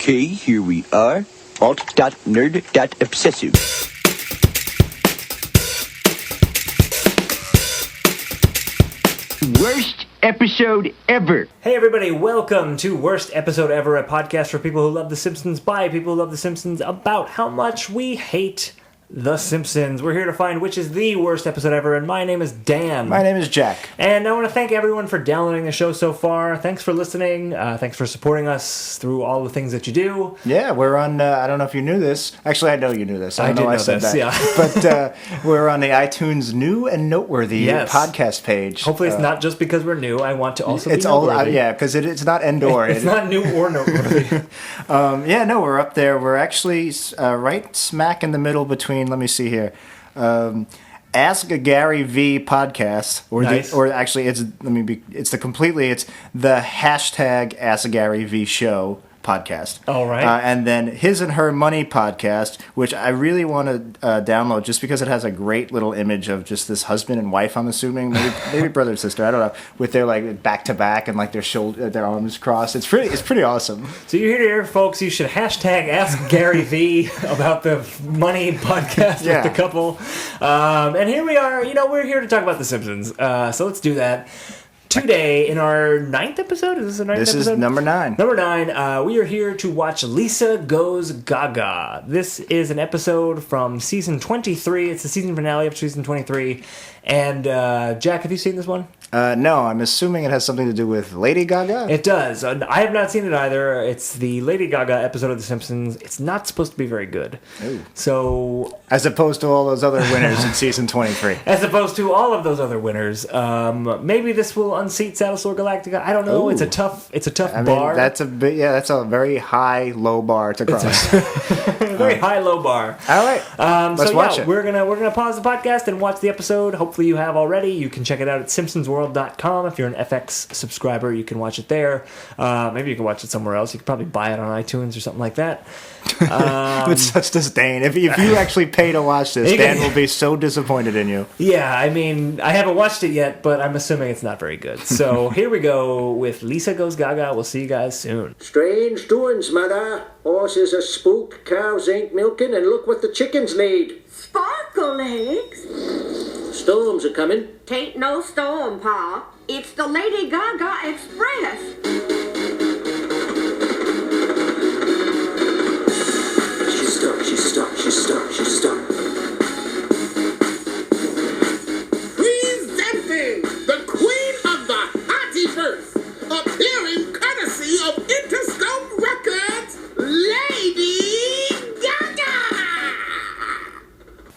Okay, here we are. Alt.nerd.obsessive. Worst episode ever. Hey everybody, welcome to Worst Episode Ever, a podcast for people who love The Simpsons by people who love The Simpsons about how much we hate The Simpsons. We're here to find which is the worst episode ever, and my name is Dan. My name is Jack. And I want to thank everyone for downloading the show so far. Thanks for listening. Thanks for supporting us through all the things that you do. Yeah, we're on, I don't know if you knew this. Actually, I know you knew this. I did know I said this, that. yeah. But we're on the iTunes New and Noteworthy podcast page. Hopefully it's not just because we're new. I want to also it's be all noteworthy. Yeah, because it's not Endor. It's not new or noteworthy. We're up there. We're actually right smack in the middle between, let me see here, Ask a Gary V podcast, Nice. It's the hashtag Ask a Gary V show podcast. All right. And then His and Her Money podcast, which I really want to download just because it has a great little image of just this husband and wife, I'm assuming, maybe brother and sister, I don't know, with their like back to back and like their arms crossed. It's pretty awesome. So you're here, folks. You should hashtag Ask Gary V about the money podcast with the couple. And here we are. We're here to talk about The Simpsons. So let's do that. Today, in our 9th episode? Is this the 9th episode? This is number 9. Number 9, we are here to watch Lisa Goes Gaga. This is an episode from season 23. It's the season finale of season 23. And, Jack, have you seen this one? No, I'm assuming it has something to do with Lady Gaga? It does. I have not seen it either. It's the Lady Gaga episode of The Simpsons. It's not supposed to be very good. Ooh. So... As opposed to all those other winners in season 23. As opposed to all of those other winners. Maybe this will unseat Battlestar Galactica. I don't know. Ooh. It's a tough bar. That's a very high, low bar to cross. Very high, low bar. All right. Let's watch it. We're gonna pause the podcast and watch the episode. Hopefully you have already. You can check it out at simpsonsworld.com. If you're an FX subscriber, you can watch it there. Maybe you can watch it somewhere else. You can probably buy it on iTunes or something like that. With such disdain. If you actually pay to watch this, Dan will be so disappointed in you. Yeah, I mean, I haven't watched it yet, but I'm assuming it's not very good. So here we go with Lisa Goes Gaga. We'll see you guys soon. Strange doings, mother. Horses are spooked, cows ain't milking, and look what the chickens need. Sparkle eggs? Storms are coming. Tain't no storm, Pa. It's the Lady Gaga Express. She's stuck. Presenting the Queen of the Hottyverse, appearing courtesy of Interscope Records, Lady Gaga!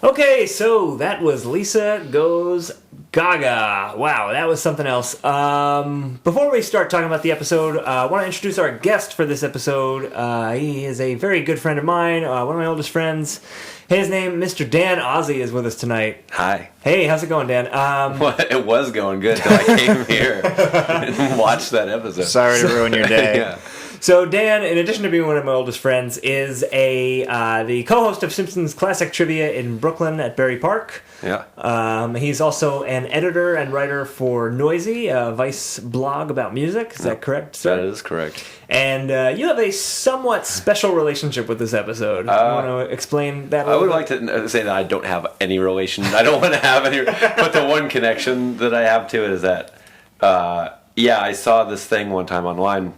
Okay, so that was Lisa Goes Gaga. Wow, that was something else. Before we start talking about the episode, I want to introduce our guest for this episode. He is a very good friend of mine, one of my oldest friends. His name, Mr. Dan Ozzi, is with us tonight. Hi. Hey, how's it going, Dan? Well, it was going good till I came here and watched that episode. Sorry to ruin your day. Yeah. So Dan, in addition to being one of my oldest friends, is the co-host of Simpsons Classic Trivia in Brooklyn at Berry Park. Yeah. He's also an editor and writer for Noisey, a Vice blog about music. Is that correct, sir? That is correct. And you have a somewhat special relationship with this episode. You want to explain that a I little would bit? like to say that I don't have any relation. I don't want to have any. But the one connection that I have to it is that, I saw this thing one time online.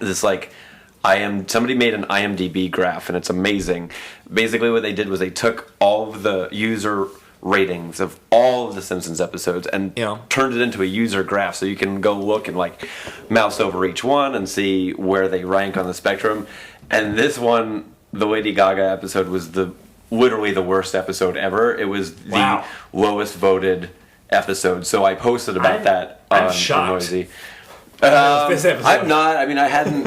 This somebody made an IMDb graph, and it's amazing. Basically, what they did was they took all of the user ratings of all of the Simpsons episodes and turned it into a user graph, so you can go look and mouse over each one and see where they rank on the spectrum. And this one, the Lady Gaga episode, was literally the worst episode ever. It was the lowest voted episode. So I posted about that on Noisey. I'm not. I mean, I hadn't.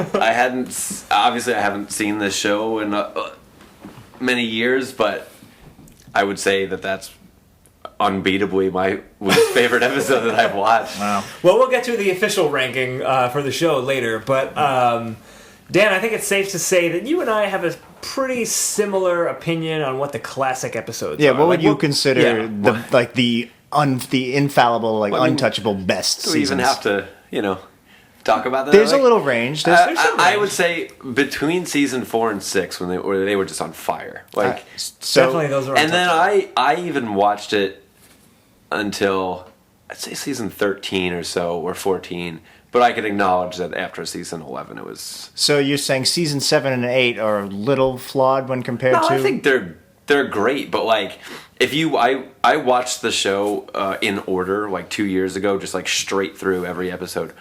Obviously, I haven't seen this show in many years, but I would say that that's unbeatably my least favorite episode that I've watched. Wow. Well, we'll get to the official ranking for the show later, but Dan, I think it's safe to say that you and I have a pretty similar opinion on what the classic episodes are. Yeah, what would you consider the infallible, untouchable best Do we seasons? even have to, talk about that. There's a little range. There's some I range. would say between season 4 and 6 when they were just on fire. Like So, Definitely those are. and then I even watched it until I'd say season 13 or so or 14. But I can acknowledge that after season 11 it was. So you're saying season 7 and 8 are a little flawed when compared No, to? I think they're great, but like if I watched the show in order like 2 years ago, just like straight through every episode,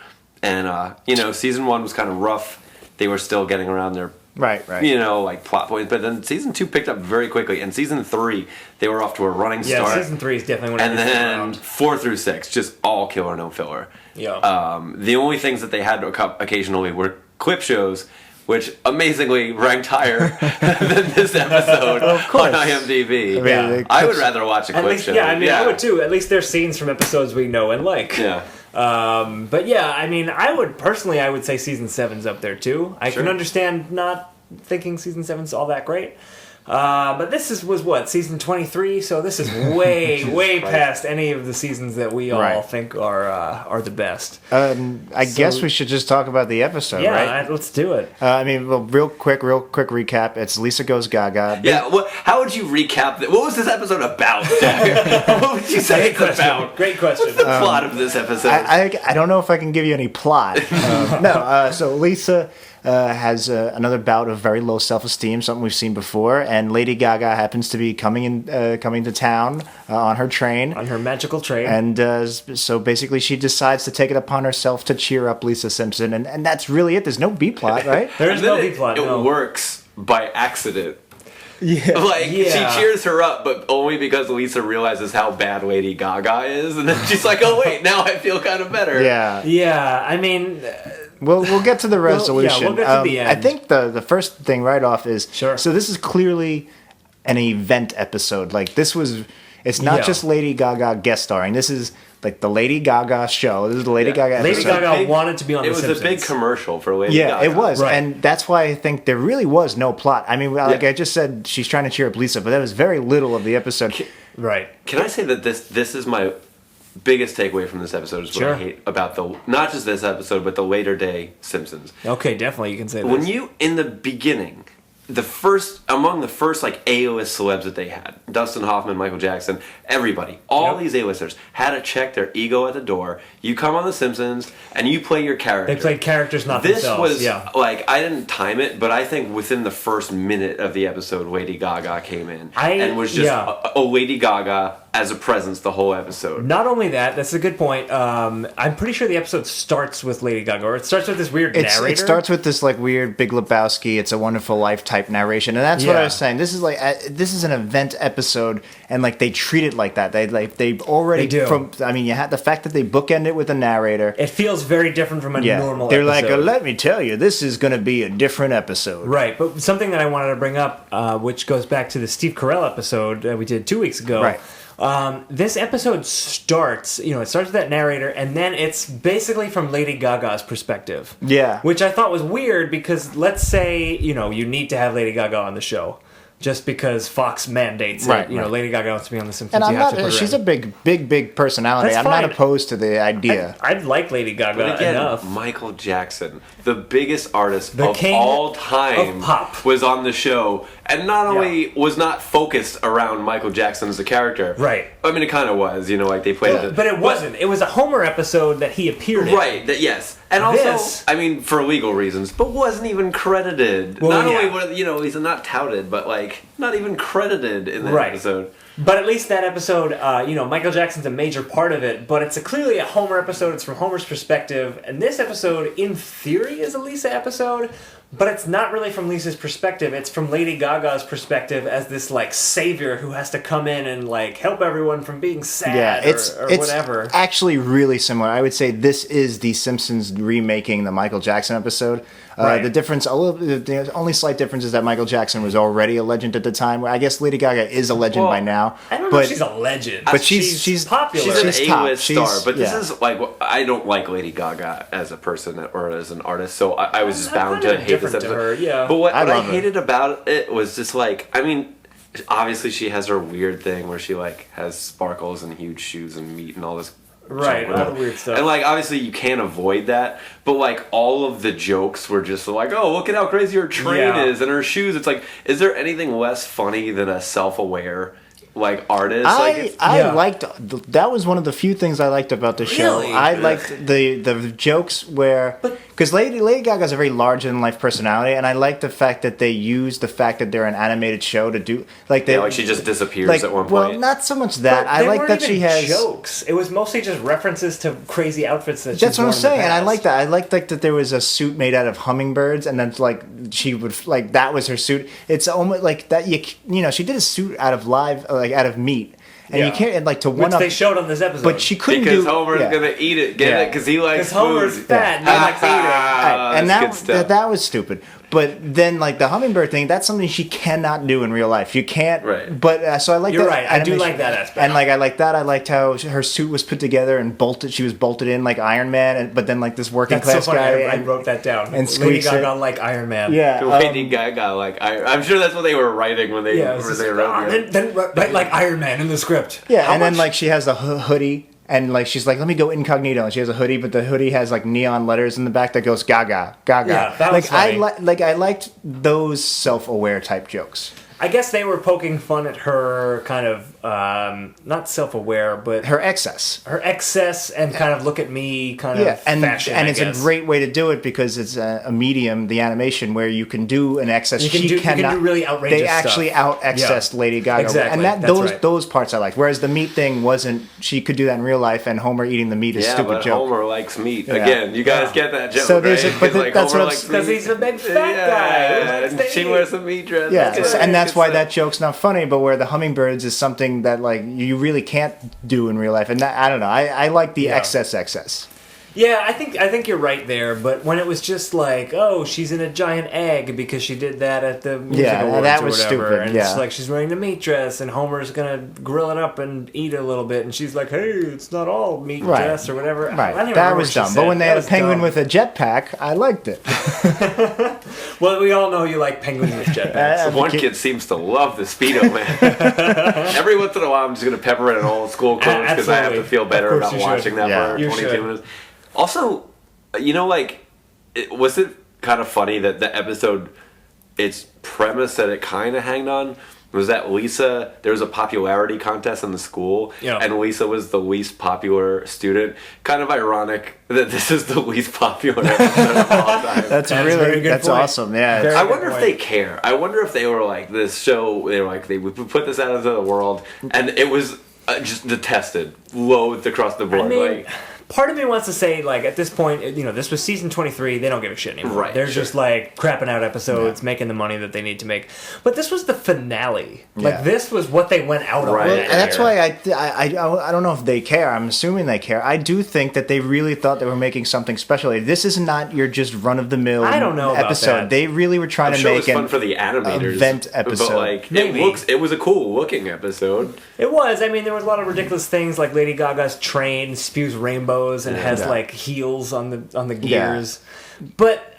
and season 1 was kind of rough. They were still getting around their Right. like plot points, but then season 2 picked up very quickly, and season 3 they were off to a running start. Season 3 is definitely when And it then around. 4 through 6 just all killer, no filler. Yeah. The only things that they had occasionally were clip shows, which amazingly ranked higher than this episode on IMDb. I would rather watch a clip show. Yeah, I mean, I would too. At least there's scenes from episodes we know and like. Yeah. But yeah, I mean, I would say season 7's up there too. I can understand not thinking season 7's all that great. But this was what, season 23, so this is way past any of the seasons that we all think are the best. I guess we should just talk about the episode, right? Yeah, let's do it. I mean, well, real quick recap. It's Lisa Goes Gaga. Yeah, how would you recap that? What was this episode about, Jack? What would you say it's about? Great question. What's the plot of this episode? I don't know if I can give you any plot. So Lisa has another bout of very low self-esteem, something we've seen before, and Lady Gaga happens to be coming to town on her train. On her magical train. And so basically she decides to take it upon herself to cheer up Lisa Simpson, and that's really it. There's no B-plot, right? There's no B-plot, It works by accident. Yeah. She cheers her up, but only because Lisa realizes how bad Lady Gaga is, and then she's like, "Oh wait, now I feel kind of better." Yeah. I mean, we'll get to the resolution. we'll get to the end. I think the first thing right off is Sure. So this is clearly an event episode. Like it's not just Lady Gaga guest starring. This is like the Lady Gaga show. This is the Lady Gaga episode. Lady Gaga wanted to be on The Simpsons. It was a big commercial for Lady Gaga. Yeah, it was. Right. And that's why I think there really was no plot. I mean, like I just said, she's trying to cheer up Lisa, but there was very little of the episode. Right. Can I say that this is my biggest takeaway from this episode is what I hate about not just this episode, but the later day Simpsons. Okay, definitely you can say that. When you, in the beginning, among the first like A-list celebs that they had, Dustin Hoffman, Michael Jackson, everybody, all these A-listers had to check their ego at the door. You come on The Simpsons and you play your character. They played characters, not this themselves. was like, I didn't time it, but I think within the first minute of the episode, Lady Gaga came in and was just a Lady Gaga as a presence the whole episode. Not only that, that's a good point. I'm pretty sure the episode starts with Lady Gaga, or it starts with this weird narrator. It starts with this like weird Big Lebowski, It's a Wonderful Life type narration, and that's what I was saying. This is an event episode, and like they treat it like that. They already do. You had the fact that they bookend it with a narrator. It feels very different from a normal They're episode. like, let me tell you, this is going to be a different episode. Right, but something that I wanted to bring up, which goes back to the Steve Carell episode we did 2 weeks ago. Right. This episode starts, it starts with that narrator, and then it's basically from Lady Gaga's perspective. Yeah. Which I thought was weird because let's say, you need to have Lady Gaga on the show. Just because Fox mandates it, Lady Gaga wants to be on The Simpsons. And she's a big personality. That's I'm fine. not opposed to the idea. I'd like Lady Gaga But again, enough. Michael Jackson, the biggest artist of king all time, of pop. was on the show, and not only was not focused around Michael Jackson as a character. Right. I mean, it kind of was, like they played it. But it wasn't. It was a Homer episode that he appeared in. Right. Yes. And also, I mean, for legal reasons, but wasn't even credited. Well, not only was he's not touted, but like not even credited in that episode. But at least that episode, Michael Jackson's a major part of it, but it's clearly a Homer episode. It's from Homer's perspective. And this episode, in theory, is a Lisa episode, but it's not really from Lisa's perspective. It's from Lady Gaga's perspective as this, like, savior who has to come in and, like, help everyone from being sad or whatever. It's actually really similar. I would say this is the Simpsons remaking the Michael Jackson episode. The difference, the only slight difference is that Michael Jackson was already a legend at the time. I guess Lady Gaga is a legend by now. I don't know if she's a legend. But she's popular. She's an A-list star. But this is is like, I don't like Lady Gaga as a person or as an artist, so I was just bound to hate this episode. Her, yeah. But what I hated about it was just like, I mean, obviously she has her weird thing where she like has sparkles and huge shoes and meat and all this Right, whatever. all the weird stuff. And like obviously you can't avoid that, but like all of the jokes were just like, oh, look at how crazy her train is and her shoes. It's like, is there anything less funny than a self-aware like artist? I liked that was one of the few things I liked about the show. Really? I liked the jokes where because Lady Gaga's a very larger than life personality, and I like the fact that they use the fact that they're an animated show to do like like she just disappears at one point. Well, not so much that. But I they like weren't that she even has jokes. It was mostly just references to crazy outfits that. That's she's what I'm worn in the saying, and I past. like that. I liked like that there was a suit made out of hummingbirds, and then like she would like that was her suit. It's almost like that. You know, she did a suit out of out of meat. And you can't like to one Which up. they showed on this episode. But she couldn't because do Homer's gonna eat it, because he likes because Homer's food. fat and he likes eating. Right, and that's good stuff. that was stupid. But then, like the hummingbird thing, that's something she cannot do in real life. You can't. Right. But so I like. You're that right. I do animation. like that aspect. And like I like that. I liked how her suit was put together and bolted. She was bolted in like Iron Man, but then like this working That's so class funny. guy. I wrote that down. and Lady squeaks it. Gaga like Iron Man. Yeah. Lady Gaga, like I'm sure that's what they were writing when they Yeah. wrote it. Then write like Iron Man in the script. Yeah, How and then much- like she has the hoodie, and like she's like, let me go incognito, and she has a hoodie, but the hoodie has like neon letters in the back that goes Gaga, Gaga. Yeah, that was like funny. I liked those self-aware type jokes. I guess they were poking fun at her kind of not self-aware, but Her excess. her excess and kind of look at me kind Yeah, of and fashion. and I it's guess. a great way to do it because it's a medium, the animation, where you can do an excess. You can She do- you can cannot. do really outrageous They actually stuff. out excessed Yeah. Lady Gaga, Exactly, and that that's right. those parts I liked. Whereas the meat thing wasn't. She could do that in real life, and Homer eating the meat is Yeah, stupid but joke. Homer likes meat. Yeah. Again, you guys get that joke, So there's right? a- but Because, that's Homer what I'm- likes Because meat. he's a big fat guy. who likes And to she eat. wears a meat dress. Yeah, That's and that's good why stuff. that joke's not funny. But where the hummingbirds is something that like you really can't do in real life, and that, I don't know. I like the excess. Yeah, I think you're right there. But when it was just like, oh, she's in a giant egg because she did that at the music Yeah, awards that or was whatever, stupid, and yeah. it's like she's wearing the meat dress, and Homer's gonna grill it up and eat it a little bit, and she's like, hey, it's not all meat Right. dress or whatever. I don't Right, even that remember was what she dumb. said. But when they That had a was penguin dumb. with a jetpack, I liked it. well, we all know you like penguins with jetpacks. One kid seems to love the Speedo Man. Every once in a while, I'm just going to pepper it in old school clothes because I have to Absolutely. feel better Of course about you should. watching that Yeah. for You 22 should. minutes. Also, you know, like, was it kind of funny that the episode, its premise that it kind of hanged on was that Lisa, there was a popularity contest in the school, Yeah. and Lisa was the least popular student. Kind of ironic that this is the least popular episode of all time. That's That's a really very good that's point. awesome. Yeah, Very- I good wonder if point. they care. I wonder if they were like, this show, they were like, they would put this out into the world, and it was just detested, loathed across the board. I mean, like, part of me wants to say, like, at this point, you know, this was season 23. They don't give a shit anymore. Right, They're sure. just, like, crapping out episodes, making the money that they need to make. But this was the finale. Yeah. Like, this was what they went out Right. on. Well, that and that's year. why I don't know if they care. I'm assuming they care. I do think that they really thought they were making something special. This is not your just run of the mill I don't know about episode. that. They really were trying I'm to sure it make was fun for the animators. event episode. But, like, Maybe. it was a cool looking episode. It was. I mean, there was a lot of ridiculous things, like Lady Gaga's train spews rainbows and has, like, heels on the gears. But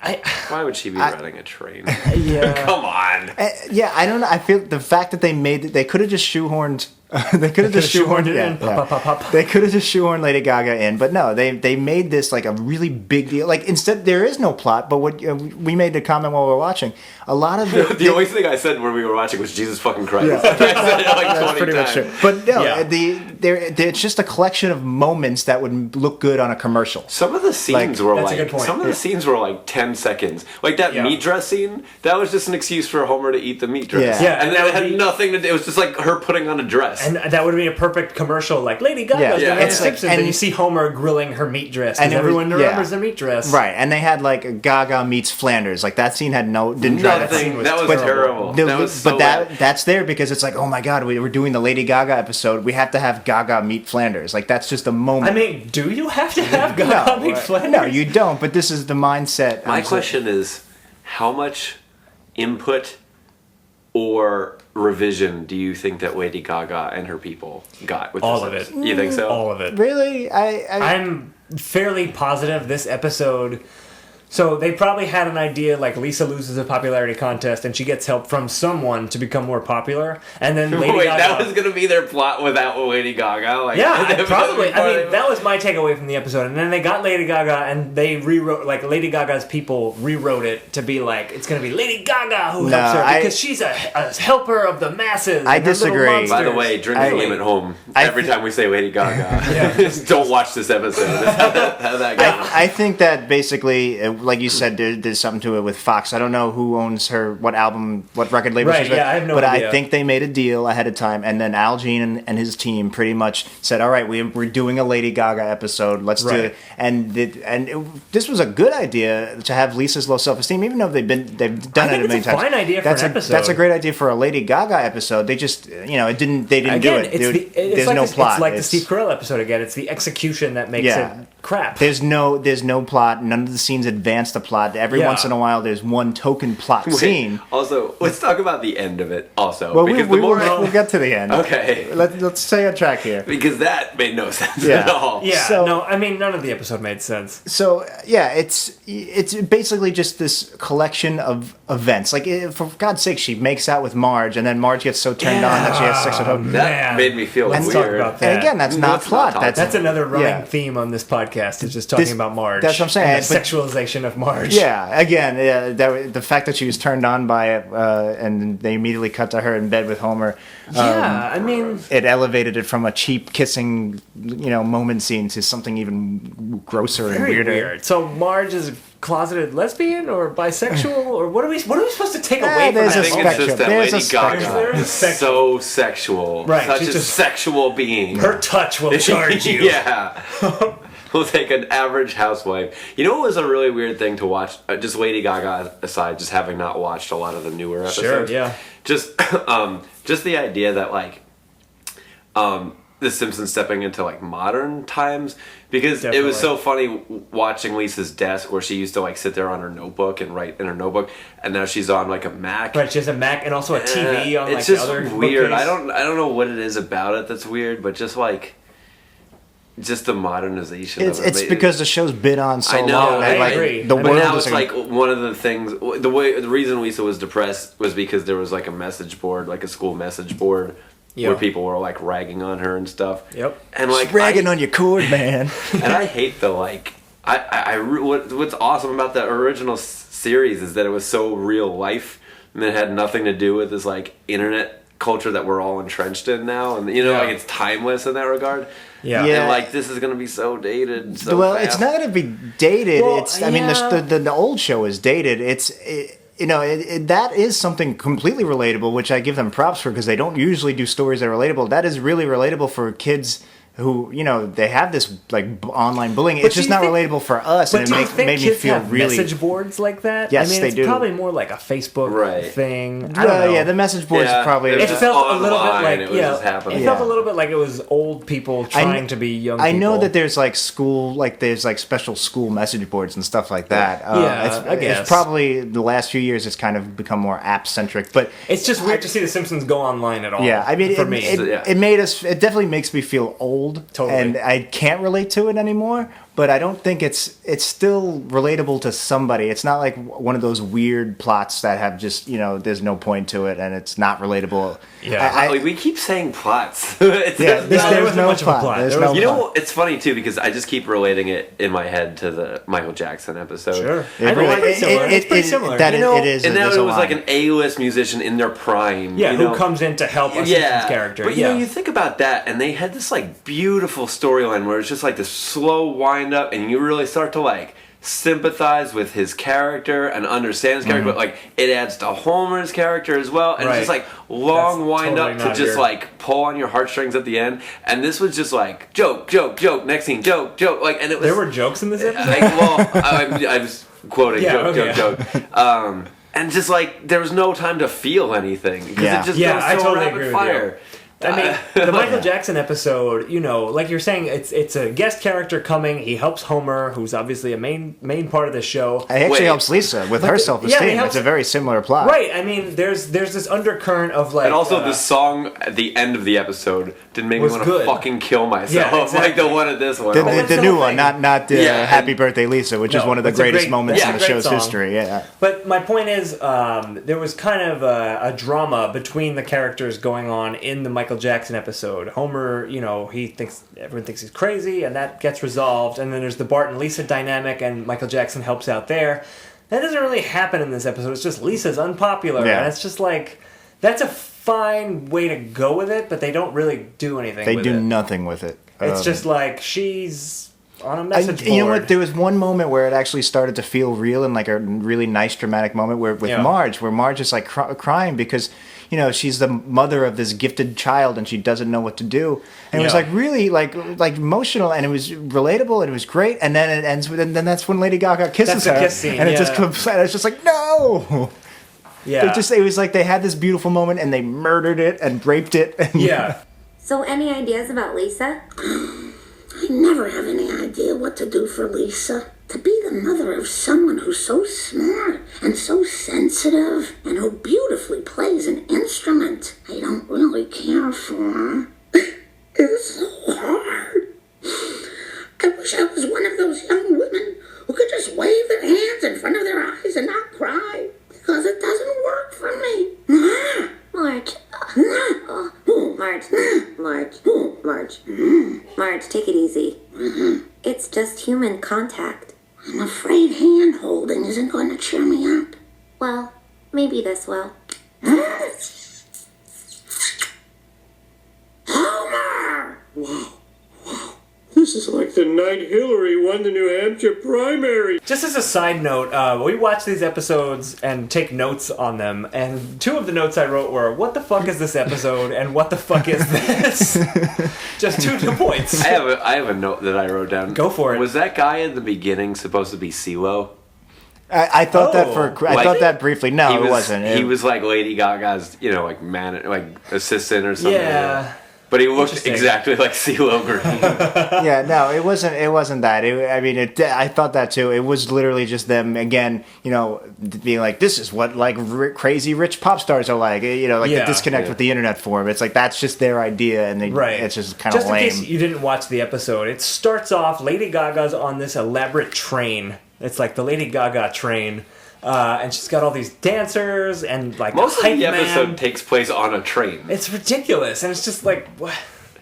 Why would she be running a train? yeah. Come on. Yeah, I don't know. I feel the fact that they made it, they could have just shoehorned. They could have just shoehorned it in. Pop, pop, pop. They could have just shoehorned Lady Gaga in, but no, they made this like a really big deal. Like instead, there is no plot. But what we made the comment while we were watching, a lot of The only thing I said when we were watching was Jesus fucking Christ. I said it like 20 That's pretty much times. true. But no, Yeah. it's just a collection of moments that would look good on a commercial. Some of the scenes were That's a like good point. some of the scenes were like 10 seconds. Like that Yeah. meat dress scene, that was just an excuse for Homer to eat the meat dress. Yeah. Yeah, and and that that had would be- nothing to do. It was just like her putting on a dress. And that would be a perfect commercial, like Lady Gaga's Yeah. been Yeah. on The It's like- Simpsons, and and- you see Homer grilling her meat dress, And because it was- everyone remembers their meat dress. Right, and they had like Gaga meets Flanders. Like that scene had didn't drive that scene. Nothing. That was terrible. No, That was so but bad. that's there because it's like, oh my god, we're doing the Lady Gaga episode. We have to have Gaga meet Flanders. Like that's just a moment. I mean, do you have to have Gaga meet Flanders? No, you don't. But this is the mindset. My I'm saying. question is, how much input or revision do you think that Lady Gaga and her people got with All this of it. episode? You think so? All of it. Really, I'm fairly positive this episode So they probably had an idea like Lisa loses a popularity contest and she gets help from someone to become more popular, and then Lady Gaga. That was gonna be their plot without Lady Gaga. Like, Yeah, probably. I mean, that was my takeaway from the episode. And then they got Lady Gaga, and they rewrote, like, Lady Gaga's people rewrote it to be like, it's going to be Lady Gaga who helps her because she's a helper of the masses. I disagree. By the way, drink the game at home. Every time we say Lady Gaga, just don't watch this episode. How that goes. I think that basically, like you said, there's something to it with Fox. I don't know who owns her, what album, what record label she's with. I have no but idea. I think they made a deal ahead of time, and then Al Jean and his team pretty much said, all right, we're doing a Lady Gaga episode. Let's do it. And this was a good idea to have Lisa's low self-esteem, even though they've done it many times. It's a fine idea for an episode. That's a great idea for a Lady Gaga episode. They just, they didn't do it. There's no plot. It's like the Steve Carell episode again. It's the execution that makes it crap. There's no plot. None of the scenes advance the plot. Every once in a while, there's one token plot scene. Also, let's talk about the end of it. Also, well, because we'll get to the end. Okay, let's stay on track here because that made no sense at all. Yeah, so, no, I mean none of the episode made sense. So it's basically just this collection of events. Like, for God's sake, she makes out with Marge, and then Marge gets so turned on that she has sex with her. That made me feel Let's weird. talk about that. And again, that's not plot. That's another running theme on this podcast. Is just talking about Marge. That's what I'm saying. And the sexualization of Marge. Yeah, again, the fact that she was turned on by it, and they immediately cut to her in bed with Homer. I mean, it elevated it from a cheap kissing, moment scene to something even grosser and weirder. Weird. So Marge is a closeted lesbian or bisexual, or what are we supposed to take away from there's that? a I think spectrum. it's just that There's Lady a spectrum. Gaga is so sexual. Right, Such she's a just- sexual being. Her touch will charge you. Yeah. We'll take an average housewife. You know what was a really weird thing to watch? Just Lady Gaga aside, just having not watched a lot of the newer episodes. Sure, yeah. Just the idea that, like, the Simpsons stepping into, like, modern times, because it was so funny watching Lisa's desk where she used to, like, sit there on her notebook and write in her notebook, and now she's on, like, a Mac. Right, she has a Mac and also a TV on, like, it's just the other weird. bookcase. I don't know what it is about it that's weird, but just, like, just the modernization of it. It's because the show's been on so long. I like, agree. The I mean, world now is it's like one of the things. The reason Lisa was depressed was because there was, like, a message board, like a school message board, where people were, like, ragging on her and stuff. Yep. And, like, ragging on your cord, man. And I hate the, like, what's awesome about the original series is that it was so real life, and it had nothing to do with this, like, internet culture that we're all entrenched in now, and like, it's timeless in that regard. Yeah. And, like, this is gonna be so dated. So well, fast. it's not going to be dated. Well, I mean, the old show is dated. That is something completely relatable, which I give them props for, because they don't usually do stories that are relatable. That is really relatable for kids who, they have this, like, online bullying. It's just not relatable for us, and it made me feel really. Message boards like that? Yes, I mean, they it's do. probably more like a Facebook thing. I don't know. Yeah, the message boards probably. It It just felt a little bit online, like it was just happening. it felt a little bit like it was old people trying to be young. I know people. that there's like special school message boards and stuff like that. I guess. It's probably the last few years it's kind of become more app centric, but it's just weird to see The Simpsons go online at all. yeah, I mean, for me, it definitely makes me feel old, Totally. and I can't relate to it anymore. But I don't think it's still relatable to somebody. It's not like one of those weird plots that have just, there's no point to it and it's not relatable. Yeah. we keep saying plots. There's no much of a plot. plot. There's There no was- You plot. know, it's funny too because I just keep relating it in my head to the Michael Jackson episode. Sure. It I know, really- it's pretty similar. That You know, it is. and now there's it a was like line. an A-list musician in their prime. Yeah, you who know? comes in to help a Simpsons character. But you think about that, and they had this like beautiful storyline where it's just like this slow wind up, and you really start to like sympathize with his character and understand his character, but like it adds to Homer's character as well, and it's just like long That's wind totally up to not just your- like pull on your heartstrings at the end. And this was just like joke, next scene, joke, like, and it was there were jokes in this episode. I was quoting joke. And just like there was no time to feel anything because it just goes so I totally rapid agree with fire. I mean, the Michael Jackson episode, you know, like you're saying, it's a guest character coming. He helps Homer, who's obviously a main part of the show. He actually helps Lisa with her self-esteem. It's a very similar plot. Right. I mean, there's this undercurrent of like... And also the song at the end of the episode didn't make me want to fucking kill myself. Yeah, exactly. Like the one at this one. The new one, not Happy Birthday Lisa, which is one of the greatest moments in the show's song. history. Yeah. But my point is, there was kind of a drama between the characters going on in the Michael Jackson episode. Homer, you know, everyone thinks he's crazy, and that gets resolved. And then there's the Bart and Lisa dynamic, and Michael Jackson helps out there. That doesn't really happen in this episode. It's just Lisa's unpopular, and it's just like, that's a fine way to go with it, but they don't really do anything with it. They do nothing with it. It's just like, she's on a message board. You know what? There was one moment where it actually started to feel real, and like a really nice dramatic moment with Marge, where Marge is like crying because, you know, she's the mother of this gifted child and she doesn't know what to do. And it was like really like emotional, and it was relatable, and it was great. And then it ends with, and then that's when Lady Gaga kisses her. Kiss scene, and it just it's just like, no. Yeah. It was like they had this beautiful moment and they murdered it and raped it. And So any ideas about Lisa? I never have any idea what to do for Lisa. To be the mother of someone who's so smart and so sensitive and who beautifully plays an instrument I don't really care for is so hard. I wish I was one of those young women who could just wave their hands in front of their eyes and not cry, because it doesn't work for me. Marge. Marge, take it easy. It's just human contact. I'm afraid hand-holding isn't going to cheer me up. Well, maybe this will. Homer! Wow. This is like the night Hillary won the New Hampshire primary. Just as a side note, we watch these episodes and take notes on them, and two of the notes I wrote were, what the fuck is this episode, and what the fuck is this? Just two points. I have a note that I wrote down. Go for it. Was that guy in the beginning supposed to be CeeLo? I thought thought that briefly. No, it wasn't. He was like Lady Gaga's, you know, like assistant or something. Yeah. But he looked exactly like CeeLo Green. Yeah, no, it wasn't that. I thought that too. It was literally just them again, you know, being like, this is what like crazy rich pop stars are like, you know, like the disconnect with the internet form. It's like that's just their idea, and it's just kind of lame. Just in case you didn't watch the episode, it starts off Lady Gaga's on this elaborate train. It's like the Lady Gaga train. And she's got all these dancers and like most of the episode takes place on a train. It's ridiculous, and it's just like what?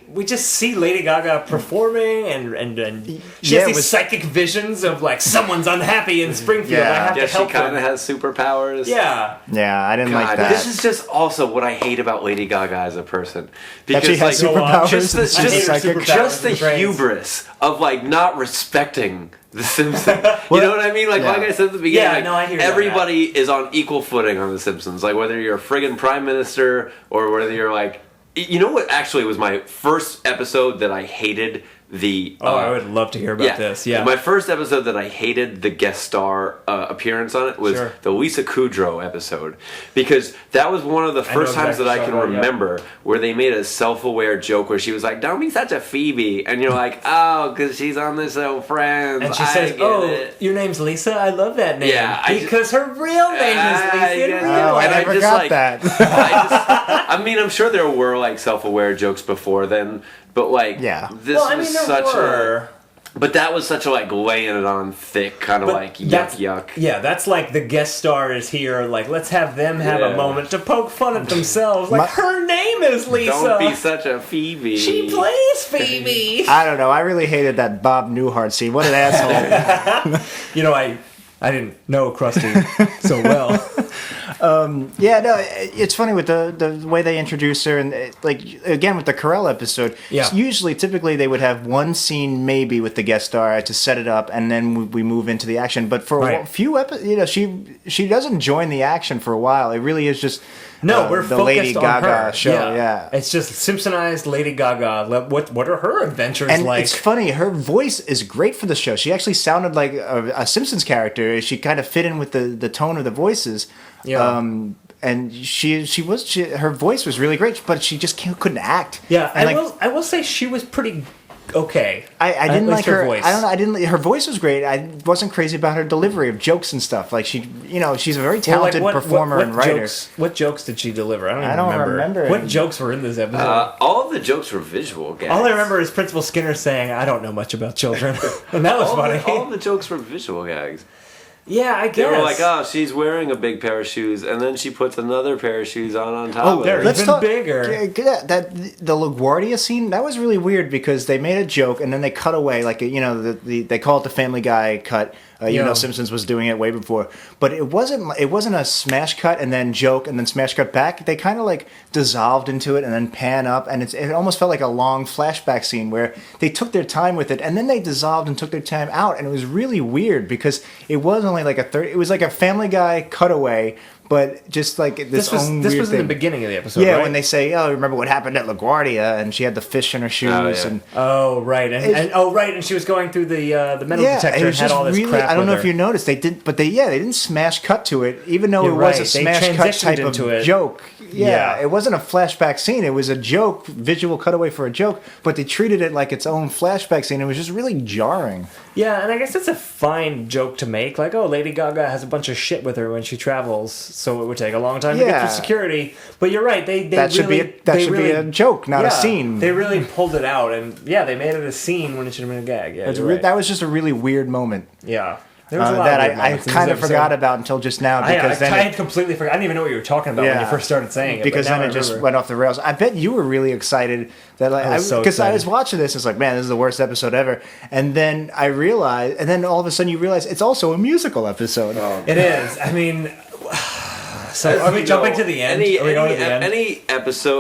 We just see Lady Gaga performing, and she has these psychic visions of like someone's unhappy in Springfield. I have to help her. She kind of has superpowers. Yeah, I didn't like that. This is just also what I hate about Lady Gaga as a person, because that she has superpowers. Just the hubris of like not respecting The Simpsons. You know what I mean? Like I said at the beginning, I hear everybody is on equal footing on The Simpsons. Like whether you're a friggin' prime minister or whether you're like, you know what actually was my first episode that I hated the... I would love to hear about this. Yeah. My first episode that I hated the guest star appearance on it was the Lisa Kudrow episode. Because that was one of the first times that I can remember where they made a self-aware joke where she was like, don't be such a Phoebe. And you're like, oh, because she's on this show Friends. And she says, your name's Lisa? I love that name. Yeah. Because her real name is Lisa. I forgot that. I mean, I'm sure there were like self-aware jokes before then, but like this was such a... But that was such a like laying it on thick kind of like yuck. Yeah, that's like the guest star is here. Like let's have them have a moment to poke fun at themselves. Like her name is Lisa. Don't be such a Phoebe. She plays Phoebe. I don't know. I really hated that Bob Newhart scene. What an asshole. You know, I didn't know Krusty so well. It's funny with the way they introduce her, and like again with the Carell episode. Typically they would have one scene maybe with the guest star to set it up, and then we move into the action. But for a few episodes, she doesn't join the action for a while. It really is just we're the focused Lady Gaga on her. show. Yeah, it's just Simpsonized Lady Gaga. What are her adventures like? It's funny. Her voice is great for the show. She actually sounded like a Simpsons character. She kind of fit in with the tone of the voices. Yeah. and her voice was really great, but she just couldn't act. Yeah, and I will say she was pretty okay. I didn't like her voice. I don't know. I didn't. Her voice was great. I wasn't crazy about her delivery of jokes and stuff. Like she's a very talented performer and writer. What jokes did she deliver? I don't remember. What jokes were in this episode? All of the jokes were visual gags. All I remember is Principal Skinner saying, "I don't know much about children," and that was funny. All of the jokes were visual gags. Yeah, I guess. They were like, oh, she's wearing a big pair of shoes, and then she puts another pair of shoes on top of it. They're even bigger. The LaGuardia scene, that was really weird because they made a joke and then they cut away. Like, they call it the Family Guy cut. Simpsons was doing it way before, but it wasn't a smash cut and then joke and then smash cut back. They kind of like dissolved into it and then pan up, and it almost felt like a long flashback scene where they took their time with it and then they dissolved and took their time out, and it was really weird because it was only like it was like a Family Guy cutaway. But just like this was in the beginning of the episode, yeah, right? when they say, "Oh, remember what happened at LaGuardia?" and she had the fish in her shoes, and and she was going through the metal detector and had all this crap. I don't know with if you noticed, they didn't smash cut to it, even though it was a smash cut type of joke. Yeah, it wasn't a flashback scene; it was a joke, visual cutaway for a joke, but they treated it like its own flashback scene. It was just really jarring. Yeah, and I guess it's a fine joke to make, like, oh, Lady Gaga has a bunch of shit with her when she travels, so it would take a long time to get through security. But you're right, that should be a joke, not a scene. They really pulled it out, and they made it a scene when it should have been a gag. Yeah, that was just a really weird moment. Yeah. There was a lot that I kind of forgot about until just now. Because I had completely forgot. I didn't even know what you were talking about when you first started saying it. Because then it just went off the rails. I bet you were really excited that because I was watching this. It's like, man, this is the worst episode ever. And then I realized, and then all of a sudden you realize it's also a musical episode. It is. I mean. So are we jumping to the end? Are we going to the end?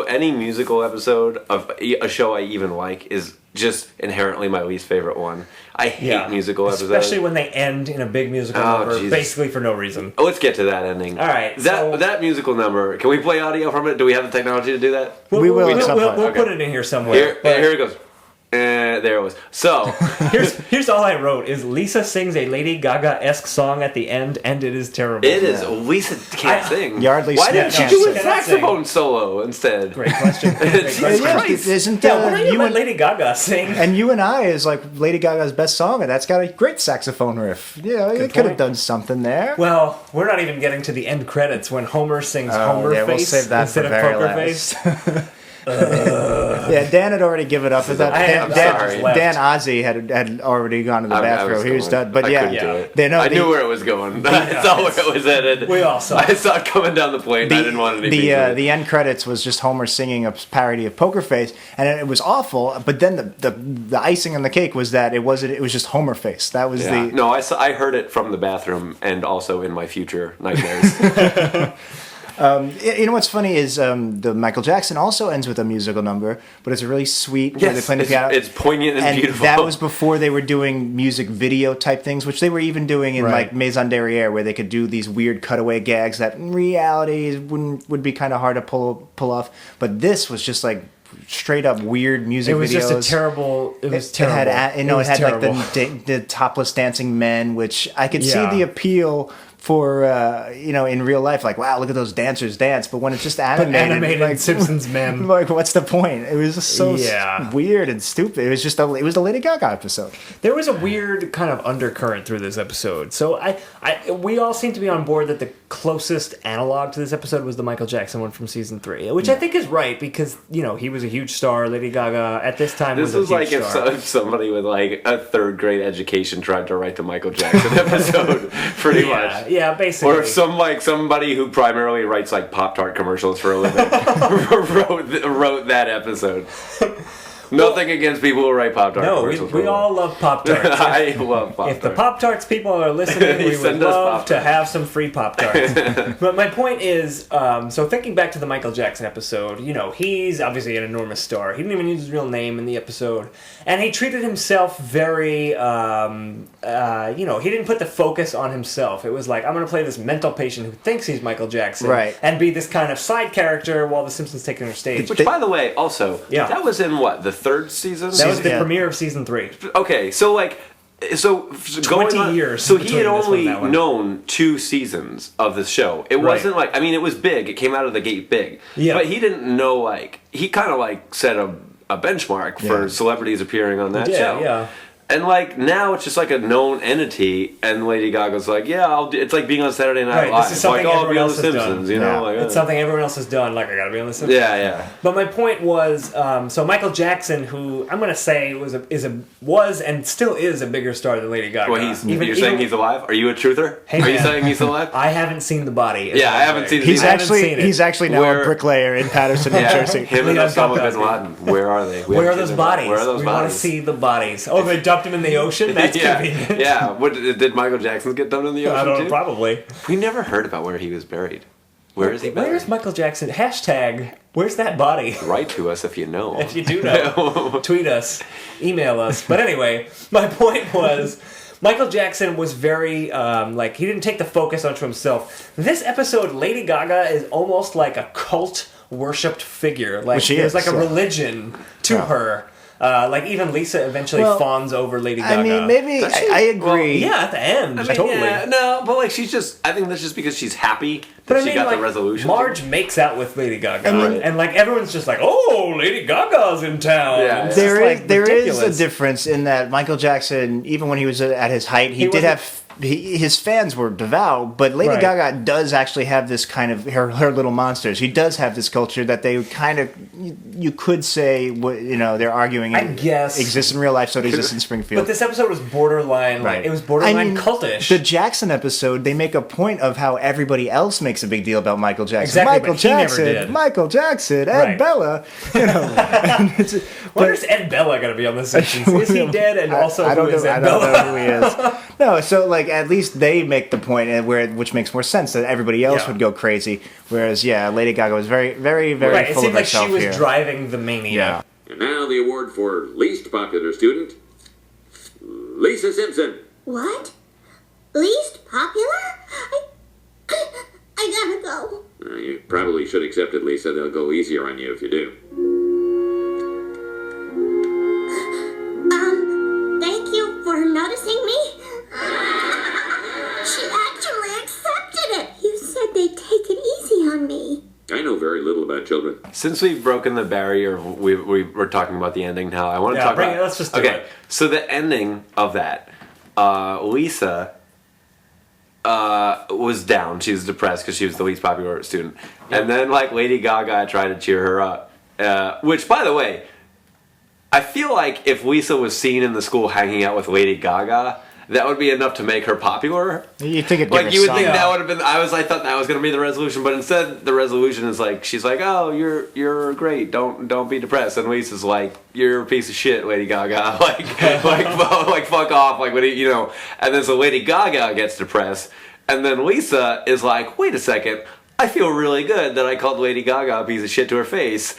Any musical episode of a show I even like is just inherently my least favorite one. I hate musical episodes. Especially when they end in a big musical number, basically for no reason. Let's get to that ending. All right. That musical number, can we play audio from it? Do we have the technology to do that? We will. We'll put it in here somewhere. Here it goes. There it was. So here's all I wrote: is Lisa sings a Lady Gaga-esque song at the end, and it is terrible. It is. Lisa can't sing. Yardley Why Smith didn't you do a saxophone solo instead? Great question. Isn't why don't you let Lady Gaga sing? And You and I is like Lady Gaga's best song, and that's got a great saxophone riff. Yeah, it could have done something there. Well, we're not even getting to the end credits when Homer sings Homer Face we'll save that instead for of very Poker last. Face. Dan had already given up. Dan Ozzi had already gone to the bathroom. He was done. But I knew where it was going. I saw where it was headed. We all saw it. I saw it coming down the plane. I didn't want anything. The end credits was just Homer singing a parody of Poker Face, and it was awful. But then the icing on the cake was that it was just Homer Face. That was the. No, I heard it from the bathroom and also in my future nightmares. You know what's funny is the Michael Jackson also ends with a musical number, but it's really sweet. Where they play the piano. It's poignant and beautiful. That was before they were doing music video type things, which they were even doing in like Maison Derrière, where they could do these weird cutaway gags that in reality would be kind of hard to pull off. But this was just like straight up weird music videos. It was just a terrible. It was terrible. It had like the topless dancing men, which I could see the appeal for in real life, like, wow, look at those dancers dance. But when it's just animated like Simpsons men, like, what's the point? It was just so weird and stupid. It was just it was the Lady Gaga episode. There was a weird kind of undercurrent through this episode. So we all seem to be on board that the closest analog to this episode was the Michael Jackson one from season 3, which I think is right because he was a huge star. Lady Gaga at this time was a huge star. If somebody with like a third grade education tried to write the Michael Jackson episode, pretty much. Yeah, basically. Or if somebody who primarily writes like Pop-Tart commercials for a living wrote that episode. Nothing against people who write Pop-Tart commercials. We all love Pop-Tarts. I love Pop-Tarts. If the Pop-Tarts people are listening, we would love to have some free Pop-Tarts. But my point is, so thinking back to the Michael Jackson episode, he's obviously an enormous star. He didn't even use his real name in the episode. And he treated himself very, he didn't put the focus on himself. It was like, I'm going to play this mental patient who thinks he's Michael Jackson. Right. And be this kind of side character while the Simpsons take their stage. Which, by the way, also, that was in what, the third season? That was the premiere of season 3. Okay, so like, So 20 years. So he between had this one only and that one. known 2 seasons of this show. It wasn't like, I mean, it was big. It came out of the gate big. Yeah. But he didn't know, like, he kind of like set a benchmark for celebrities appearing on that show. Yeah. And like now it's just like a known entity, and Lady Gaga's like, yeah, I'll do. It's like being on Saturday Night Live. This is something like, I'll be everyone on else The has done. Simpsons, you know. Like, It's something everyone else has done. Like, I gotta be on The Simpsons. Yeah. But my point was, so Michael Jackson, who I'm gonna say was and still is a bigger star than Lady Gaga. Well, you're saying he's alive? Are you a truther? Hey, Are you man. saying he's alive? I haven't seen the body. Yeah, I haven't seen it. He's I haven't actually now a bricklayer in Patterson, New Jersey. Him and Osama bin Laden. Where are they? Where are those bodies? Where are those we bodies? want to see the bodies. Oh, they dumped him in the ocean? That's convenient. Yeah. What, did Michael Jackson get dumped in the ocean I don't know, too? Probably. We never heard about where he was buried. Where is he buried? Where's Michael Jackson? Hashtag, where's that body? Write to us if you know. If you do know, tweet us, email us. But anyway, my point was, Michael Jackson was very, he didn't take the focus onto himself. This episode, Lady Gaga is almost like a cult worshipped figure. Like, there's like a religion to her. Even Lisa eventually fawns over Lady Gaga. I mean, maybe I agree. Well, at the end, totally. Yeah, no, but like she's just. I think that's just because she's happy that she got the resolution. Marge makes out with Lady Gaga, and like everyone's just like, "Oh, Lady Gaga's in town." Yeah, there is a difference in that Michael Jackson, even when he was at his height, he did have. His fans were devout, but Lady Gaga does actually have this kind of her little monsters. He does have this culture that they kind of you could say they're arguing. I guess exists in real life, so it exists in Springfield. But this episode was borderline, it was borderline cultish. The Jackson episode, they make a point of how everybody else makes a big deal about Michael Jackson. Exactly, Michael but he Jackson, never did. Michael Jackson, Ed Bella. Where's Ed Bella going to be on The Simpsons? Is he dead? And also, I don't who is know, Ed I Bella? don't know who he is. No, so at least they make the point, which makes more sense that everybody else would go crazy. Whereas, Lady Gaga was very, very, very full of herself here. It seemed like she was driving the mania. Yeah. And now the award for least popular student, Lisa Simpson. What? Least popular? I gotta go. You probably should accept it, Lisa. They'll go easier on you if you do. Thank you for noticing me. She actually accepted it. You said they'd take it easy on me. I know very little about children. Since we've broken the barrier, we're talking about the ending now. I want to talk about. Let's just do it. So the ending of that, Lisa was down. She was depressed because she was the least popular student, and then Lady Gaga tried to cheer her up. Which, by the way, I feel like if Lisa was seen in the school hanging out with Lady Gaga, that would be enough to make her popular. You think you would think that would have been. I thought that was going to be the resolution, but instead the resolution is she's like, "Oh, you're great. Don't be depressed." And Lisa's like, "You're a piece of shit, Lady Gaga. Fuck off. What do you?" And then so Lady Gaga gets depressed, and then Lisa is like, "Wait a second. I feel really good that I called Lady Gaga a piece of shit to her face.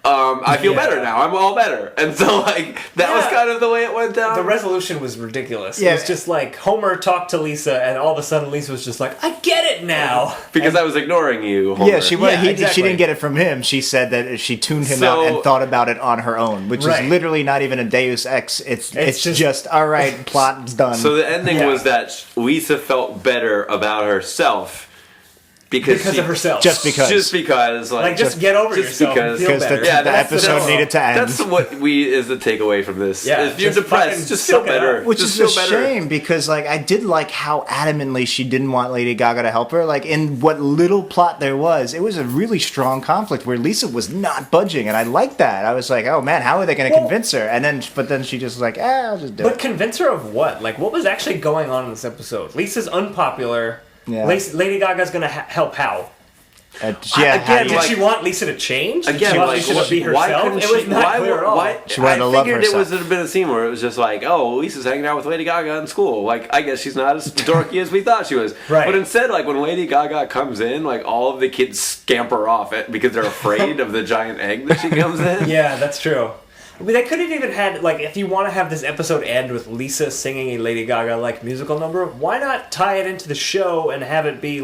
I feel better now. I'm all better." And so, that was kind of the way it went down. The resolution was ridiculous. Yeah. It was just Homer talked to Lisa, and all of a sudden Lisa was just like, "I get it now." Because I was ignoring you, Homer. Yeah, she didn't get it from him. She said that she tuned him out and thought about it on her own, which is literally not even a Deus Ex. It's just all right, plot's done. So the ending was that Lisa felt better about herself. Because of herself. Just because. Just get over yourself. Because the episode needed to end. That's what is the takeaway from this. Yeah, if you're depressed, just feel better. Which is a shame because I did like how adamantly she didn't want Lady Gaga to help her. In what little plot there was, it was a really strong conflict where Lisa was not budging, and I liked that. I was like, oh man, how are they going to convince her? But then she just I'll just do it. But convince her of what? What was actually going on in this episode? Lisa's unpopular. Yeah. Lady Gaga's gonna help how? Did she want Lisa to change? Did she want Lisa to be herself? It was not clear at all. She wanted to love herself. I figured it would have been a scene where it was just Lisa's hanging out with Lady Gaga in school. I guess she's not as dorky as we thought she was. Right. But instead, when Lady Gaga comes in, all of the kids scamper off because they're afraid of the giant egg that she comes in. Yeah, that's true. They could have even had, if you want to have this episode end with Lisa singing a Lady Gaga, musical number, why not tie it into the show and have it be,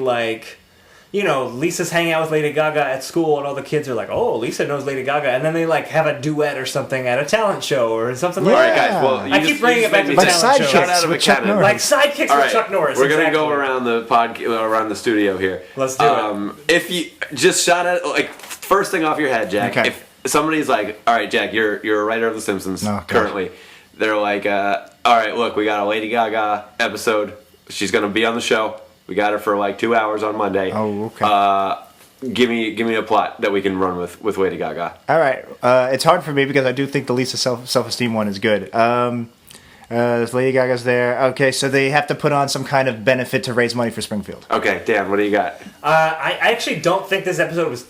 Lisa's hanging out with Lady Gaga at school, and all the kids are like, "Oh, Lisa knows Lady Gaga," and then they like have a duet or something at a talent show or something like All right, that. guys. Well, I keep bringing it back to like talent shows. Sidekicks with Chuck Norris. Like Sidekicks with Chuck Norris. We're gonna exactly. go around the around the studio here. Let's do it. If you just shout out, like, first thing off your head, Jack. Okay. If somebody's like, "All right, Jack, you're a writer of The Simpsons currently," they're like, "All right, look, we got a Lady Gaga episode. She's gonna be on the show. We got her for like 2 hours on Monday. Oh, okay. Give me a plot that we can run with Lady Gaga." All right. It's hard for me because I do think the Lisa self-esteem one is good. Lady Gaga's there. Okay, so they have to put on some kind of benefit to raise money for Springfield. Okay, Dan, what do you got? I actually don't think this episode was.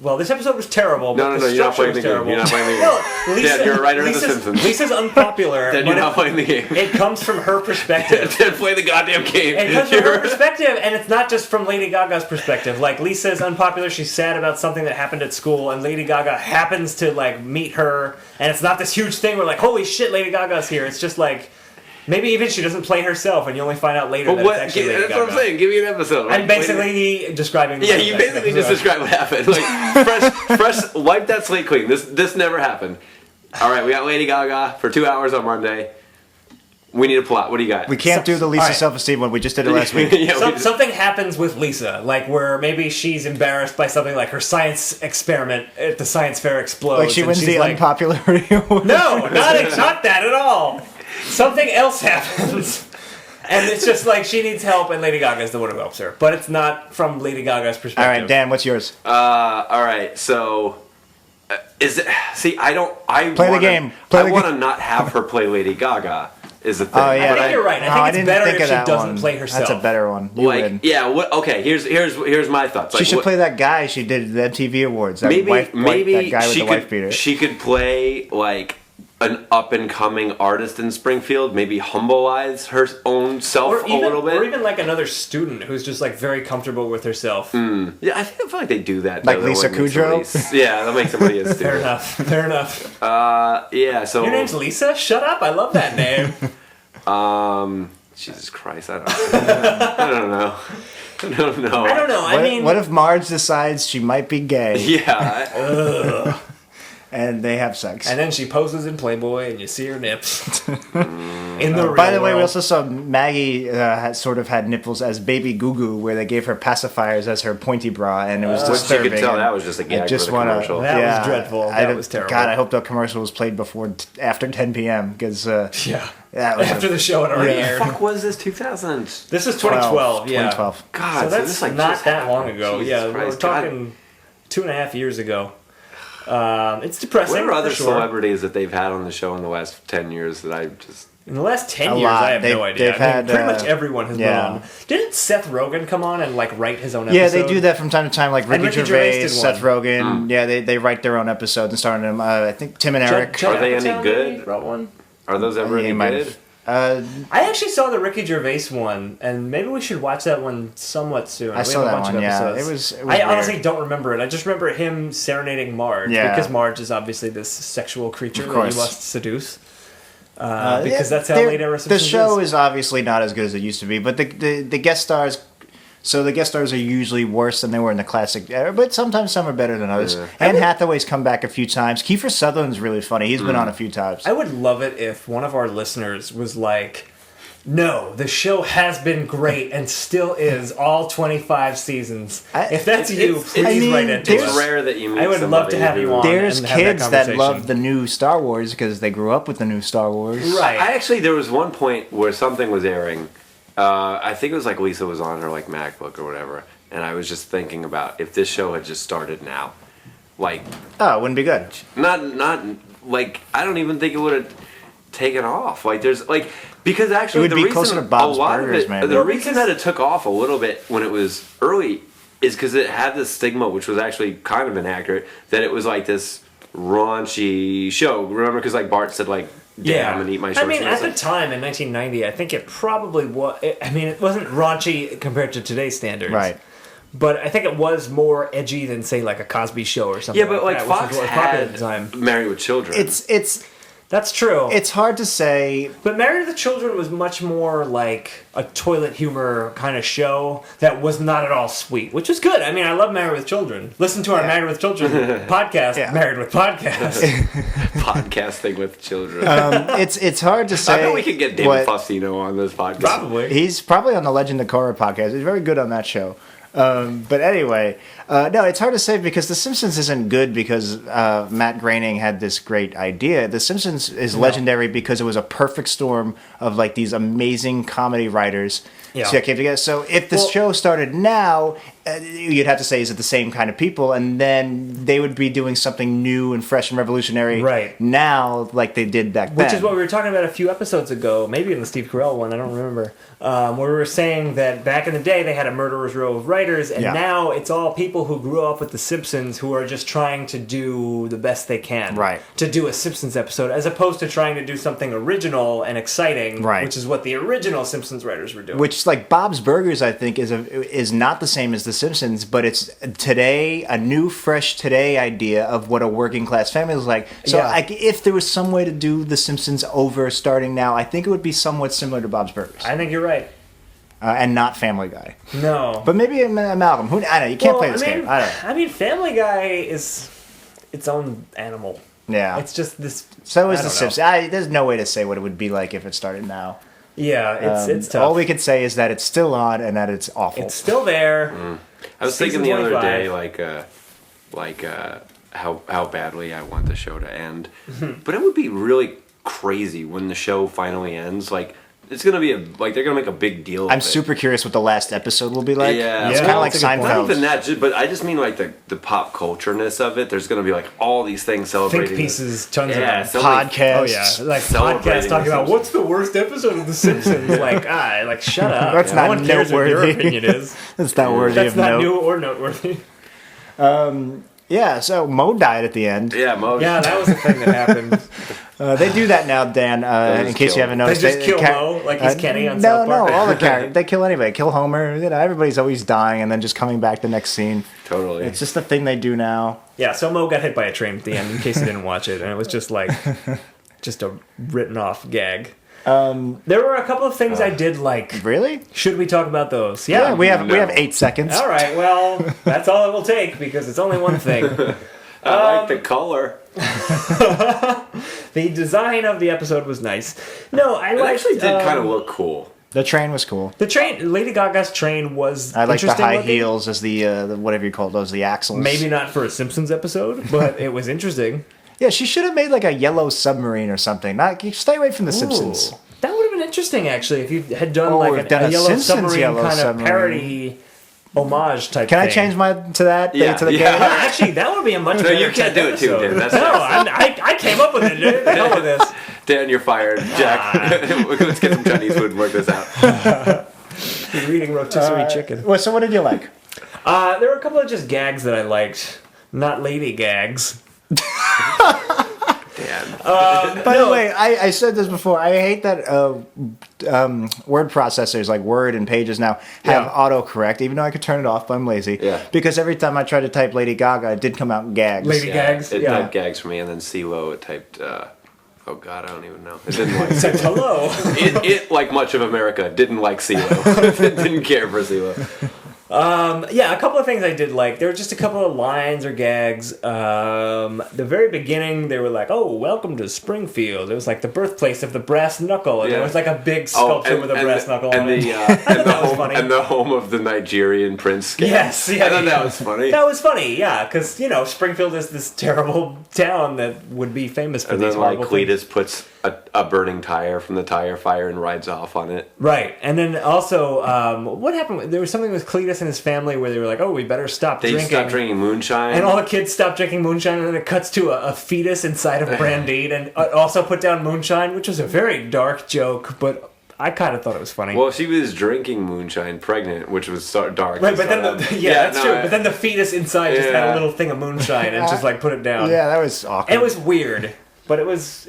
Well, this episode was terrible. But No, you're not playing the game. You're not playing the game. Lisa, Dan, you're a writer of The Simpsons. Lisa's unpopular. Dan, you're not playing the game. It comes from her perspective. Dan, play the goddamn game. It comes from her perspective, and it's not just from Lady Gaga's perspective. Like, Lisa's unpopular, she's sad about something that happened at school, and Lady Gaga happens to, like, meet her, and it's not this huge thing where, like, holy shit, Lady Gaga's here. It's just, like, maybe even she doesn't play herself, and you only find out later that it's actually Lady Gaga. That's what I'm saying. Give me an episode. I'm basically describing... Yeah, you basically just described what happened. Like, fresh, wipe that slate clean. This never happened. All right, we got Lady Gaga for 2 hours on Monday. We need a plot. What do you got? We can't do the Lisa self-esteem one. We just did it last week. Something happens with Lisa, like where maybe she's embarrassed by something, like her science experiment at the science fair explodes. Like she wins the unpopularity award. No, not that at all. Something else happens. And it's just like she needs help, and Lady Gaga is the one who helps her. But it's not from Lady Gaga's perspective. All right, Dan, what's yours? All right, so is it? See, I don't. I play the game. I want to not have her play Lady Gaga. Is the thing? Oh yeah, I think you're right. I think it's better if she doesn't play herself. That's a better one. You win. Yeah. Okay. Here's my thoughts. She should play that guy she did the MTV Awards. That maybe that guy with the wife beater. She could play like an up and coming artist in Springfield. Maybe humbilize her own self a little bit, or even like another student who's just like very comfortable with herself. Yeah, I feel like they do that. Like Lisa Kudrow. Yeah, they'll make somebody a student. Fair enough. Yeah. So your name's Lisa? Shut up! I love that name. Jesus Christ, I don't know. I don't know. I mean, what if Marge decides she might be gay? Yeah. And they have sex. And then she poses in Playboy, and you see her nips. In the real by the way, world. we also saw Maggie sort of had nipples as baby Goo Goo, where they gave her pacifiers as her pointy bra, and it was disturbing. You could tell that was just a gag for the commercial. That was dreadful. That was terrible. God, I hope the commercial was played before after 10 p.m. because after the show had already aired. What the fuck was this? 2000? This is 2012. 2012. God, so that's this like not just that long happened. ago. Jesus We're Christ, talking 2.5 years ago. It's depressing. What are other for sure. celebrities that they've had on the show in the last 10 years that I just... In the last 10 A years, lot. I have no idea. Pretty much everyone has been on. Didn't Seth Rogen come on and like write his own episode? Yeah, they do that from time to time. Like Ricky Gervais, did Seth Rogen. Yeah, they write their own episodes and star in them. I think Tim and Eric. Are they any good? Brought one. Are those ever any good? I actually saw the Ricky Gervais one, and maybe we should watch that one somewhat soon. I saw that one. Yeah, it was I honestly don't remember it. I just remember him serenading Marge because Marge is obviously this sexual creature that you must seduce. Because that's how late era Simpsons the show is obviously not as good as it used to be, but the guest stars. So the guest stars are usually worse than they were in the classic era, but sometimes some are better than others. Yeah. Anne Hathaway's come back a few times. Kiefer Sutherland's really funny. He's been on a few times. I would love it if one of our listeners was like, no, the show has been great and still is all 25 seasons. If that's you, please write into us. It's rare that you meet I would love to have you on. There's and kids have that love the new Star Wars because they grew up with the new Star Wars. Right. There was one point where something was airing. I think it was like Lisa was on her like MacBook or whatever, and I was just thinking about if this show had just started now, like it wouldn't be good. Not like I don't even think it would have taken off. Like there's like because actually it would be closer to Bob's Burgers, man. The reason that it took off a little bit when it was early is because it had this stigma, which was actually kind of inaccurate, that it was like this raunchy show. Remember, because like Bart said like. Damn, and eat my shorts. I mean, at the time in 1990, I think it probably was. It wasn't raunchy compared to today's standards, right? But I think it was more edgy than say like a Cosby Show or something. Yeah, but like that, Fox was had at the time. Married with Children. It's That's true. It's hard to say. But Married with the Children was much more like a toilet humor kind of show that was not at all sweet, which is good. I mean, I love Married with Children. Listen to our Married with Children podcast, Married with Podcast. Podcasting with children. It's hard to say. I bet we could get David Faustino on this podcast. Probably. He's probably on the Legend of Korra podcast. He's very good on that show. But anyway, no, it's hard to say because The Simpsons isn't good because Matt Groening had this great idea. The Simpsons is legendary because it was a perfect storm of like these amazing comedy writers that came together. So if the show started now, you'd have to say, is it the same kind of people? And then they would be doing something new and fresh and revolutionary now like they did back then. Which is what we were talking about a few episodes ago, maybe in the Steve Carell one, I don't remember, where we were saying that back in the day they had a murderer's row of writers, and now it's all people who grew up with The Simpsons who are just trying to do the best they can to do a Simpsons episode, as opposed to trying to do something original and exciting, which is what the original Simpsons writers were doing. Which, like, Bob's Burgers, I think, is not the same as The Simpsons, but it's today, a new, fresh today idea of what a working class family is like. So if there was some way to do The Simpsons over starting now, I think it would be somewhat similar to Bob's Burgers. I think you're right. And not Family Guy. No. But maybe an amalgam. I don't know. You can't play this game. I don't know. I mean, Family Guy is its own animal. Yeah. It's just this... So is The Simpsons. There's no way to say what it would be like if it started now. Yeah, it's tough. All we could say is that it's still on and that it's awful. It's still there. I was thinking the other day, how badly I want the show to end. But it would be really crazy when the show finally ends. Like, it's gonna be they're gonna make a big deal of it. I'm super curious what the last episode will be like. Yeah, it's kind of like Seinfeld. Not even that, but I just mean like the pop culture-ness of it. There's gonna be like all these things celebrating. Think pieces, tons of them. Podcasts. Oh yeah, like podcasts talking about what's the worst episode of The Simpsons. like shut up. That's not no one cares noteworthy. what your opinion is. That's not worthy That's of not note. new or noteworthy. Yeah, so Mo died at the end. Yeah, Mo. Yeah, that was the thing that happened. They do that now, Dan. In case you haven't noticed, they just kill Mo like he's Kenny on South Park. No, all the characters they kill anybody. Kill Homer. You know, everybody's always dying and then just coming back the next scene. Totally, it's just the thing they do now. Yeah, so Mo got hit by a train at the end. In case you didn't watch it, and it was just like just a written off gag. There were a couple of things I did like. Really? Should we talk about those? Yeah, we have 8 seconds. All right, well, that's all it will take because it's only one thing. I like the color. The design of the episode was nice. No, I liked... It actually did kind of look cool. The train was cool. The train, Lady Gaga's train was I like the high looking. heels as the whatever you call those, the axles. Maybe not for a Simpsons episode, but it was interesting. Yeah, she should have made like a yellow submarine or something. Stay away from the Simpsons. That would have been interesting, actually, if you had done like done a a yellow Simpsons submarine yellow kind submarine. of parody homage type Can thing. I change mine to that? Yeah, to the yeah. game? Actually, that would be a much better you can't do it too, episode. Dan. That's I came up with it, dude. The hell with this. Dan, you're fired. Jack, let's get some Chinese food and work this out. You're eating rotisserie chicken. Well, so what did you like? There were a couple of just gags that I liked. Not Lady Gags. By the way, I said this before. I hate that word processors like Word and Pages now have autocorrect, even though I could turn it off, but I'm lazy. Yeah. Because every time I tried to type Lady Gaga, it did come out in Gags. Lady Gags? It Yeah. typed Gags for me, and then CeeLo, it typed... oh God, I don't even know. It didn't like Except hello. it, like much of America, didn't like CeeLo. It didn't care for CeeLo. Yeah, a couple of things I did like. There were just a couple of lines or gags. The very beginning, they were like, "Oh, welcome to Springfield." It was like the birthplace of the brass knuckle, and there was like a big sculpture with a brass knuckle on it. And the home of the Nigerian prince. Scam. Yes, yeah, I thought that was funny. That was funny, yeah, because Springfield is this terrible town that would be famous for and these then like horrible Cletus things. puts a burning tire from the tire fire and rides off on it. Right, and then also, what happened? There was something with Cletus and his family where they were like, "Oh, we better stop They drinking." stopped drinking moonshine. And all the kids stopped drinking moonshine, and then it cuts to a fetus inside of Brandeed, and also put down moonshine, which was a very dark joke, but I kind of thought it was funny. Well, she was drinking moonshine pregnant, which was so dark. Right, but then that's true. But then the fetus inside just had a little thing of moonshine and just like put it down. Yeah, that was awkward. It was weird. But it was.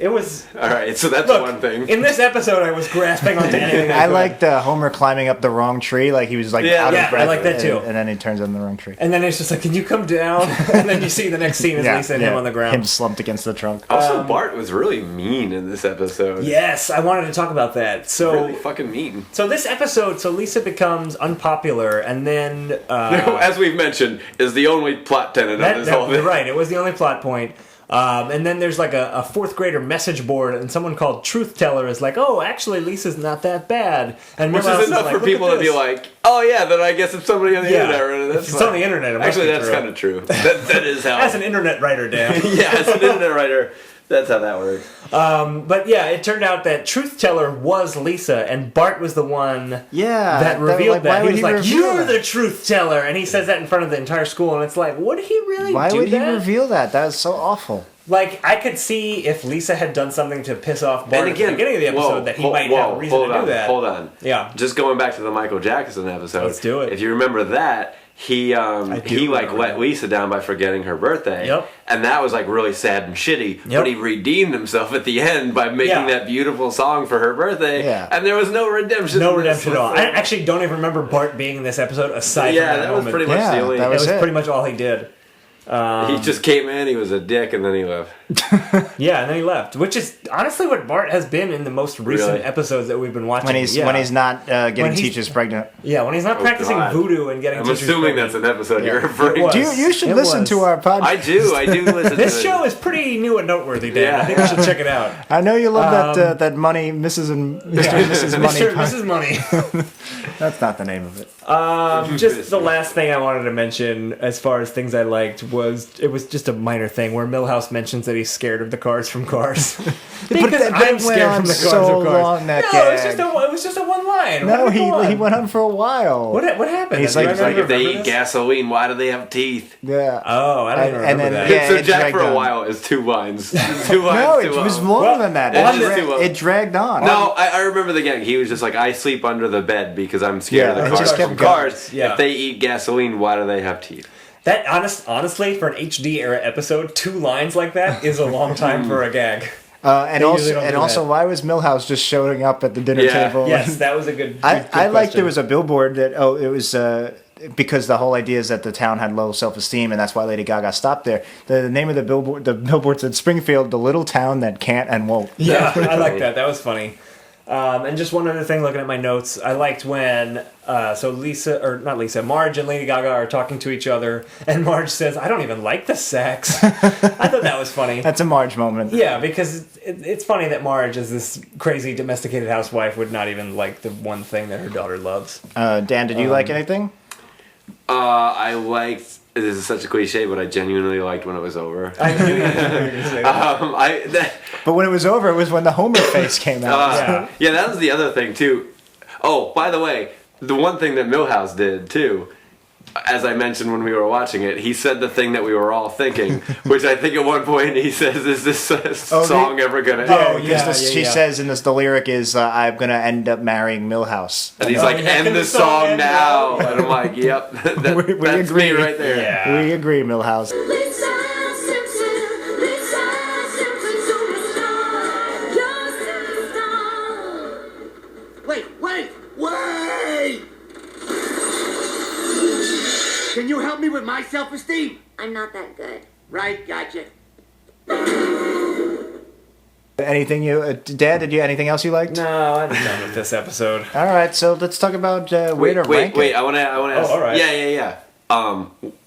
All right, so that's Look, one thing. in this episode, I was grasping onto anything. I liked Homer climbing up the wrong tree, like he was like out of breath. I like that too. And then he turns on the wrong tree. And then it's just like, can you come down? And then you see the next scene is Lisa and him on the ground. Him slumped against the trunk. Also, Bart was really mean in this episode. Yes, I wanted to talk about that. So really fucking mean. So this episode, Lisa becomes unpopular, and then as we've mentioned, is the only plot tenet of this whole thing. You're right. It was the only plot point. And then there's like a fourth grader message board, and someone called Truth Teller is like, oh, actually, Lisa's not that bad. And which is enough for people to be like, oh yeah, then I guess it's somebody on the internet. That's on the internet. Actually, that's kind of true. That is how. As an internet writer, Dan. Yeah, as an internet writer, that's how that works. But yeah, it turned out that Truth Teller was Lisa, and Bart was the one that revealed that. He was like, you're the Truth Teller! And he says that in front of the entire school, and it's like, would he really do that? Why would he reveal that? That was so awful. Like, I could see if Lisa had done something to piss off Bart at the beginning of the episode that he might have a reason to do that. Hold on. Yeah. Just going back to the Michael Jackson episode. Let's do it. If you remember that, he let Lisa down by forgetting her birthday. Yep. And that was like really sad and shitty. Yep. But he redeemed himself at the end by making that beautiful song for her birthday. Yeah. And there was no redemption. No redemption at all. I actually don't even remember Bart being in this episode aside from that was pretty much the only. That was pretty much all he did. He just came in, he was a dick, and then he left. Yeah, and then he left, which is honestly what Bart has been in the most recent episodes that we've been watching. When he's not getting teachers pregnant. Yeah, when he's not practicing voodoo and getting teachers pregnant. I'm assuming that's an episode you're referring to. You should listen to our podcast. I do listen to it. This show is pretty new and noteworthy, Dan. I think you should check it out. I know you love that Money, Mrs. and Mr. and Mrs. Money. Mr. and Mrs. Money. That's not the name of it. Just the last thing I wanted to mention as far as things I liked was just a minor thing where Milhouse mentions that he's scared of the cars from Cars. Because I'm scared from the cars from Cars. It was just a one line. No, he went on for a while. What happened? He's like if they eat gasoline, why do they have teeth? Yeah. Oh, I don't even remember that. So Jack for a while is 2 lines. 2 lines. No, it was longer than that. It dragged on. No, I remember the gang. He was just like, I sleep under the bed because I'm scared of the cars from Cars. Yeah. If they eat gasoline, why do they have teeth? That honestly, for an HD era episode, 2 lines like that is a long time for a gag. And also, why was Milhouse just showing up at the dinner table? Yes, that was a good. I liked there was a billboard that it was because the whole idea is that the town had low self-esteem, and that's why Lady Gaga stopped there. The name of the billboard said Springfield, the little town that can't and won't. Yeah, I like that. That was funny. And just one other thing, looking at my notes, I liked when Marge and Lady Gaga are talking to each other, and Marge says, "I don't even like the sex." I thought that was funny. That's a Marge moment. Yeah, because it's funny that Marge, as this crazy domesticated housewife, would not even like the one thing that her daughter loves. Dan, did you like anything? I liked. This is such a cliche, but I genuinely liked when it was over. I knew you were going to say that. But when it was over, it was when the Homer face came out. Yeah, that was the other thing, too. Oh, by the way, the one thing that Milhouse did, too, as I mentioned when we were watching it, he said the thing that we were all thinking, which I think at one point he says, is this song ever going to end? She says in this, the lyric is, I'm going to end up marrying Milhouse. And he's like, end the song now. And I'm like, yep, that's agree. me right there. Yeah. We agree, Milhouse. Wait! Can you help me with my self-esteem? I'm not that good. Right, gotcha. Anything Dad, anything else you liked? No, I'm done with this episode. All right, so let's talk about wait, I want to ask. Oh, all right. Yeah.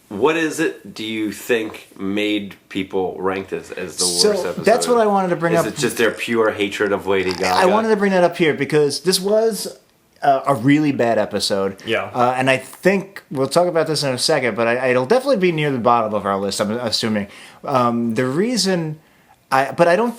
What is it, do you think, made people rank this as the worst episode? That's what I wanted to bring up. Is it just their pure hatred of Lady Gaga? I wanted to bring that up here because this was a really bad episode. Yeah. And I think we'll talk about this in a second, but it'll definitely be near the bottom of our list, I'm assuming. The reason I don't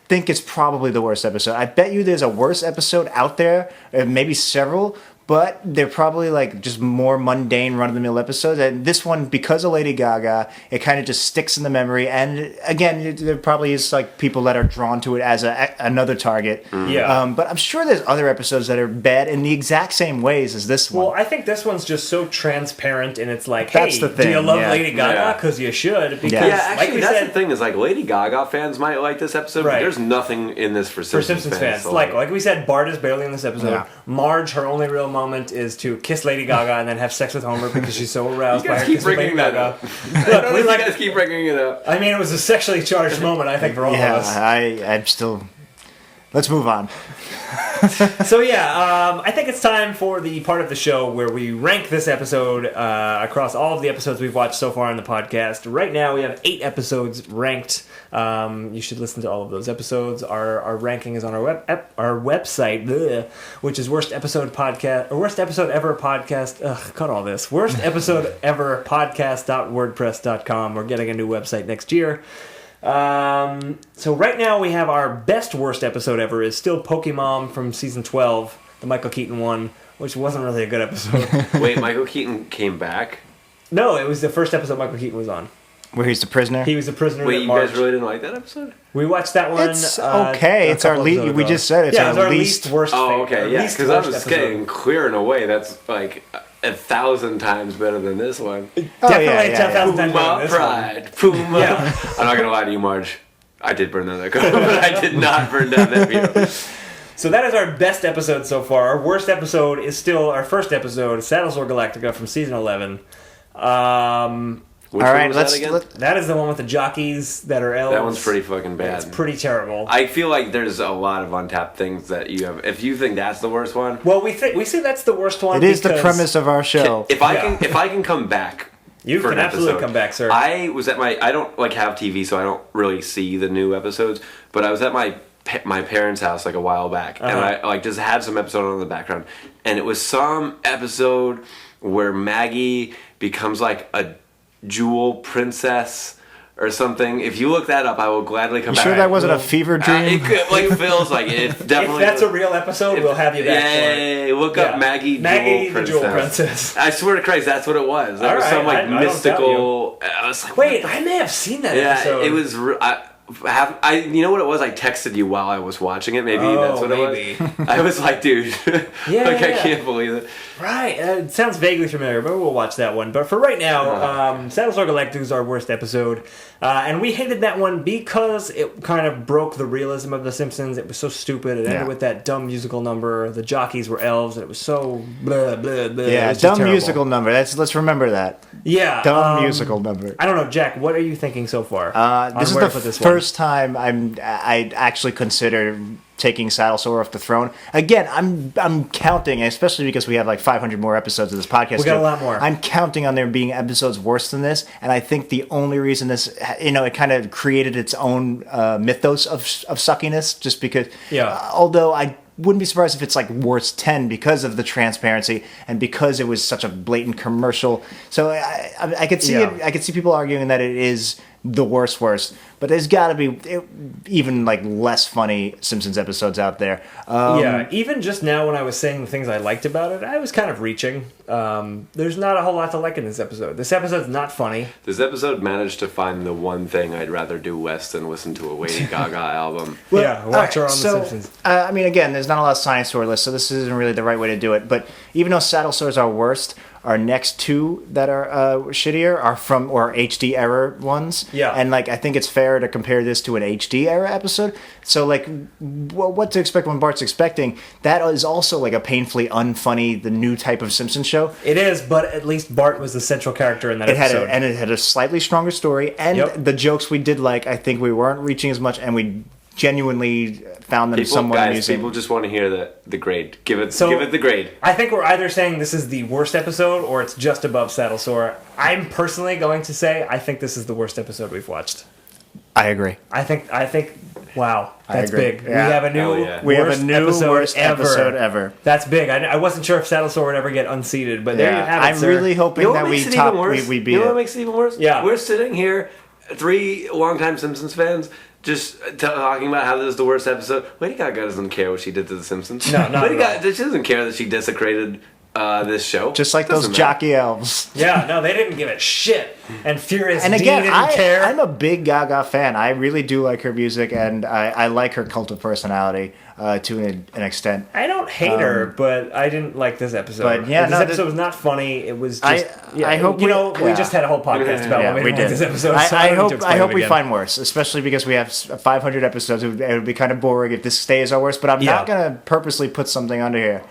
think it's probably the worst episode. I bet you there's a worse episode out there, maybe several, but they're probably like just more mundane, run-of-the-mill episodes. And this one, because of Lady Gaga, it kind of just sticks in the memory. And again, there probably is like people that are drawn to it as another target. Yeah. But I'm sure there's other episodes that are bad in the exact same ways as this one. Well, I think this one's just so transparent, and it's like, That's hey, the thing, do you love yeah. Lady Gaga? Yeah. Because you should. Because, Yeah, actually, like we that's said, the thing is like Lady Gaga fans might like this episode, Right. but there's nothing in this for Simpsons fans. So Like we said, Bart is barely in this episode. Yeah. Marge, her only real moment is to kiss Lady Gaga and then have sex with Homer because she's so aroused You by guys her keep kiss with Lady bringing that Gaga. up. Look, we you like. guys keep bringing it up. I mean, it was a sexually charged moment, I think, for all of us. I'm still... Let's move on. So yeah, I think it's time for the part of the show where we rank this episode across all of the episodes we've watched so far on the podcast. Right now, we have 8 episodes ranked. You should listen to all of those episodes. Our ranking is on our website, which is worst episode ever podcast. Ugh, cut all this. Worst episode ever podcast.wordpress.com. We're getting a new website next year. So right now we have our best worst episode ever is still Pokemon from season 12, the Michael Keaton one, which wasn't really a good episode. Wait, Michael Keaton came back? No, it was the first episode Michael Keaton was on. Where he's the prisoner? He was the prisoner. Wait, that you Marge. guys really didn't like that episode? We watched that one. It's okay. A It's our couple least. episodes We ago. just said it's yeah, our least worst. Oh, okay, yeah, least because I worst was episode. getting clear in a way that's like 1,000 times better than this one. Definitely yeah, 10,000 times better than Puma this pride, Puma. Yeah. I'm not gonna lie to you, Marge. I did burn down that car, but I did not burn down that vehicle. So that is our best episode so far. Our worst episode is still our first episode, Saddlesore Galactica from season 11. Which All one right, was let's. that again? That is the one with the jockeys that are elves. That one's pretty fucking bad. It's pretty terrible. I feel like there's a lot of untapped things that you have. If you think that's the worst one, Well, we say that's the worst one. It is the because premise of our show. if I can come back. You for can an absolutely episode. come back, sir. I was at I don't like have TV, so I don't really see the new episodes. But I was at my parents' house like a while back, and I like just had some episode on in the background, and it was some episode where Maggie becomes like a jewel princess or something. If you look that up, I will gladly come back. Sure that wasn't a fever dream? It could, like feels like it. Definitely. If that's a real episode, we'll have you back for it. Yeah, look up Maggie the Jewel Jewel Princess. I swear to Christ, that's what it was. That All was right, some like I don't mystical. I was like, Wait, I may have seen that episode. it was. You know what it was? I texted you while I was watching it. Maybe that's what it was. I was like, dude, I can't believe it. Right, it sounds vaguely familiar, but we'll watch that one. But for right now, Saddlesore Galactica is our worst episode, and we hated that one because it kind of broke the realism of The Simpsons. It was so stupid. It ended with that dumb musical number. The jockeys were elves, and it was so blah blah blah. Yeah, dumb musical number. Let's remember that. Yeah, dumb musical number. I don't know, Jack. What are you thinking so far? This is the first time I actually consider taking Saddlesore off the throne. Again, I'm counting, especially because we have like 500 more episodes of this podcast. We got a lot more. I'm counting on there being episodes worse than this, and I think the only reason this, it kind of created its own mythos of suckiness, just because. Yeah. Although I wouldn't be surprised if it's like worst 10 because of the transparency and because it was such a blatant commercial. So I could see it. I could see people arguing that it is the worst, but there's got to be even like less funny Simpsons episodes out there. Even just now when I was saying the things I liked about it, I was kind of reaching. There's not a whole lot to like in this episode. This episode's not funny. This episode managed to find the one thing I'd rather do less than listen to a Lady Gaga album. Watch her on The Simpsons. I mean, again, there's not a lot of science to our list, so this isn't really the right way to do it. But even though Saddlesore is our worst, our next two that are shittier are from HD era ones. Yeah. And like I think it's fair to compare this to an HD era episode. So like what to expect when Bart's expecting, that is also like a painfully unfunny, the new type of Simpsons show. It is, but at least Bart was the central character in that episode. It had a slightly stronger story, and the jokes we did like, I think we weren't reaching as much, and we genuinely found them somewhat amusing. People just want to hear the grade. Give it the grade. I think we're either saying this is the worst episode or it's just above Saddlesore. I'm personally going to say I think this is the worst episode we've watched. I agree. I think wow, that's big. Yeah. We have a new worst episode ever. That's big. I wasn't sure if Saddlesore would ever get unseated, but there you have it, I'm sir. really hoping that we beat You know it. what makes it even worse? Yeah. We're sitting here, 3 longtime Simpsons fans, just talking about how this is the worst episode. Lady Gaga doesn't care what she did to The Simpsons. No, not Lady at all. Gaga, she doesn't care that she desecrated This show, just like those Doesn't jockey elves. Yeah, no, they didn't give a shit. And Furious And Dean again, didn't care. I'm a big Gaga fan. I really do like her music, and I like her cult of personality to an extent. I don't hate her, but I didn't like this episode. But yeah, this episode was not funny. It was just. I hope we just had a whole podcast about why we didn't like this episode. So I don't need to hope explain it we again. find worse, especially because we have 500 episodes. It would be kind of boring if this stays our worst. But I'm not going to purposely put something under here.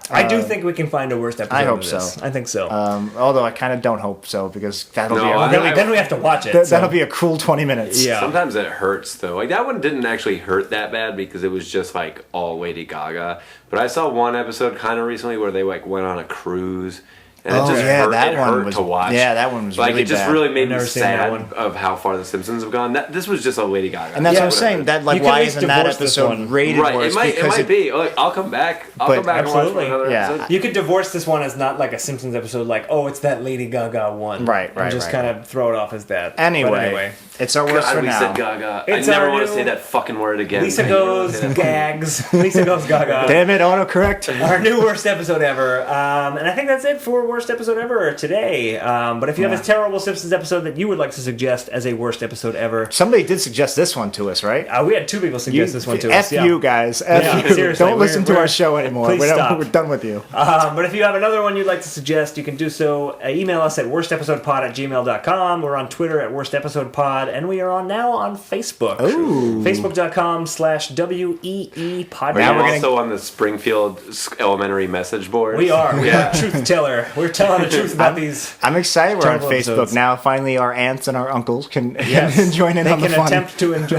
I do think we can find a worst episode. I hope of this. so. I think so. Although I kind of don't hope so, because that'll be then we have to watch it. That'll be a cruel 20 minutes. Yeah. Sometimes it hurts though. Like that one didn't actually hurt that bad because it was just like all Lady Gaga. But I saw one episode kind of recently where they like went on a cruise. And it just hurt to watch. Yeah, that one was like really it just bad. really made me never seen that sad one. of how far the Simpsons have gone. This was just a Lady Gaga. And that's what I'm saying. That like You can why at least isn't that divorce this episode one. rated Right, worse? it might be. Like, I'll come back. I'll come back and watch absolutely. another Yeah. episode. You could divorce this one as not like a Simpsons episode, like, oh, it's that Lady Gaga one. Right, And just kind of throw it off as that. Anyway, it's our worst God, for we now. said Gaga. It's I never our want to new- say that fucking word again. Lisa Goes Gags. Lisa Goes Gaga. Damn it, autocorrect. Our new worst episode ever. And I think that's it for worst episode ever today. But if you have a terrible Simpsons episode that you would like to suggest as a worst episode ever, Somebody did suggest this one to us, right? we had two people suggest this one to us. F you guys. F Yeah, you. seriously, Don't listen to we're- our show anymore. please stop. We're done with you. But if you have another one you'd like to suggest, you can do so. Email us at worstepisodepod@gmail.com. We're on Twitter at worstepisodepod, and we are now on Facebook. Ooh. Facebook.com/WEE podcast. Now we're also on the Springfield elementary message board. We are. We're a truth teller. We're telling the truth about these. I'm excited we're on Terrible Facebook episodes. now. Finally, our aunts and our uncles can Yes. join in They on the can fun. attempt to enjoy.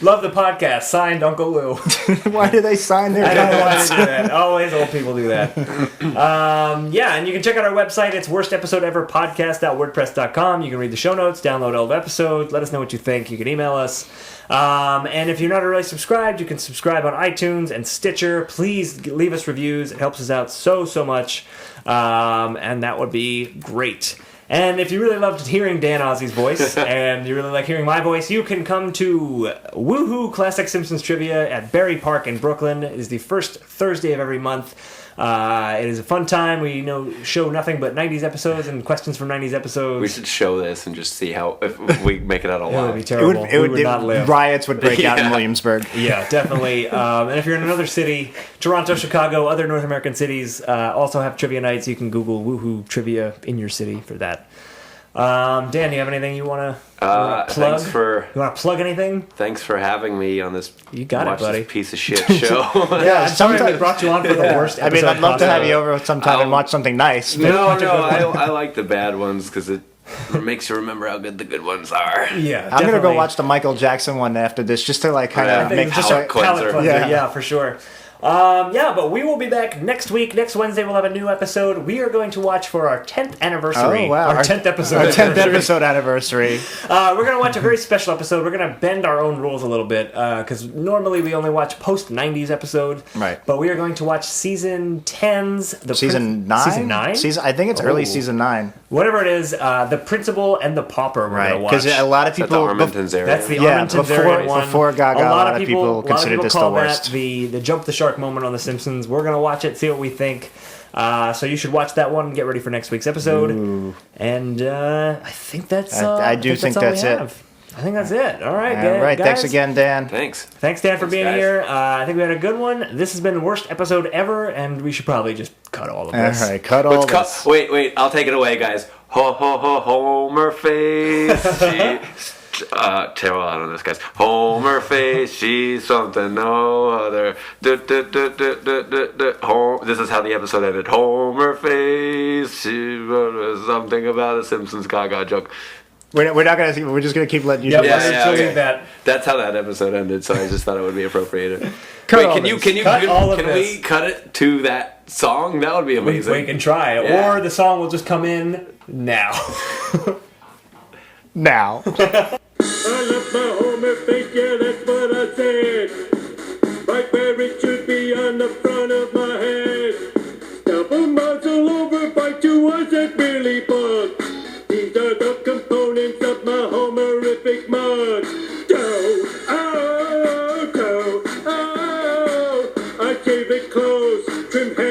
Love the podcast. Signed, Uncle Lou. Why do they sign their I don't know why dads? they do that. Always old people do that. Yeah, and you can check out our website. It's worstepisodeeverpodcast.wordpress.com. You can read the show notes, download old episodes, let us know what you think. You can email us. And if you're not already subscribed, you can subscribe on iTunes and Stitcher. Please leave us reviews. It helps us out so much. And that would be great. And if you really loved hearing Dan Ozzi's voice and you really like hearing my voice, you can come to Woohoo Classic Simpsons Trivia at Berry Park in Brooklyn. It is the first Thursday of every month. It is a fun time. We show nothing but 90s episodes and questions from 90s episodes. We should show this and just see how if we make it out It would be alive. terrible. We would not live. Riots would break out in Yeah. Williamsburg. Yeah, definitely. And if you're in another city, Toronto, Chicago, other North American cities also have trivia nights. You can Google Woohoo Trivia in your city for that. Dan, do you have anything you want to plug? Thanks You want to plug anything? Thanks for having me on this. You got it, watch buddy. This piece of shit show. Yeah, I'm sorry we brought you on for the worst I mean, episode I'd love to have possible. you over sometime and watch something nice. but- no, I like the bad ones because it makes you remember how good the good ones are. Yeah, I'm gonna go definitely. watch the Michael Jackson one after this, just to like kind Yeah. I of think make it's just sure. a palate cleanser. Yeah. Yeah, for sure. But we will be back next week. Next Wednesday, we'll have a new episode. We are going to watch for our 10th anniversary. Oh wow! Our 10th episode. Our 10th anniversary. episode anniversary. We're going to watch a very special episode. We're going to bend our own rules a little bit because normally we only watch post-90s episode. Right. But we are going to watch season 10's... Season 9. Season 9? I think it's early Oh. season 9. Whatever it is, The Principal and the Pauper we're Right. going to watch. Because a lot of At the people. Armentons area. That's the Yeah, Armentons area one. before Gaga, a lot of people considered this the call worst. that the jump the shark moment on The Simpsons. We're gonna watch it, see what we think. So you should watch that one and get ready for next week's episode. Ooh. And I think that's. I do think all we that's it. have. I think that's it. All right, All right. guys. Thanks again, Dan. Thanks. Thanks, Dan, for being guys. here. I think we had a good one. This has been the worst episode ever, and we should probably just cut all of All this. right. Cut all Let's cut. this. Wait. I'll take it away, guys. Ho ho ho, Homer face. Terrible out on this, guys. Homer face. She's something no other. This is how the episode ended. Homer face. She wrote something about a Simpsons Gaga joke. We're not gonna. We're just gonna keep letting you. Yep, do let's this. just leave okay. that. That's how that episode ended, so I just thought it would be appropriate. Cut Wait, all can you this. Cut all of can this. we cut it to that song? That would be amazing. We can try it, Yeah. or the song will just come in now. Now. I love my Homer face, yeah, that's what I said. Right where it should be on the front of my head. Double muzzle over, bite to us at Billy Bug. These are the components of my Homerific mug. Dough, oh, I shave it close, trim hair.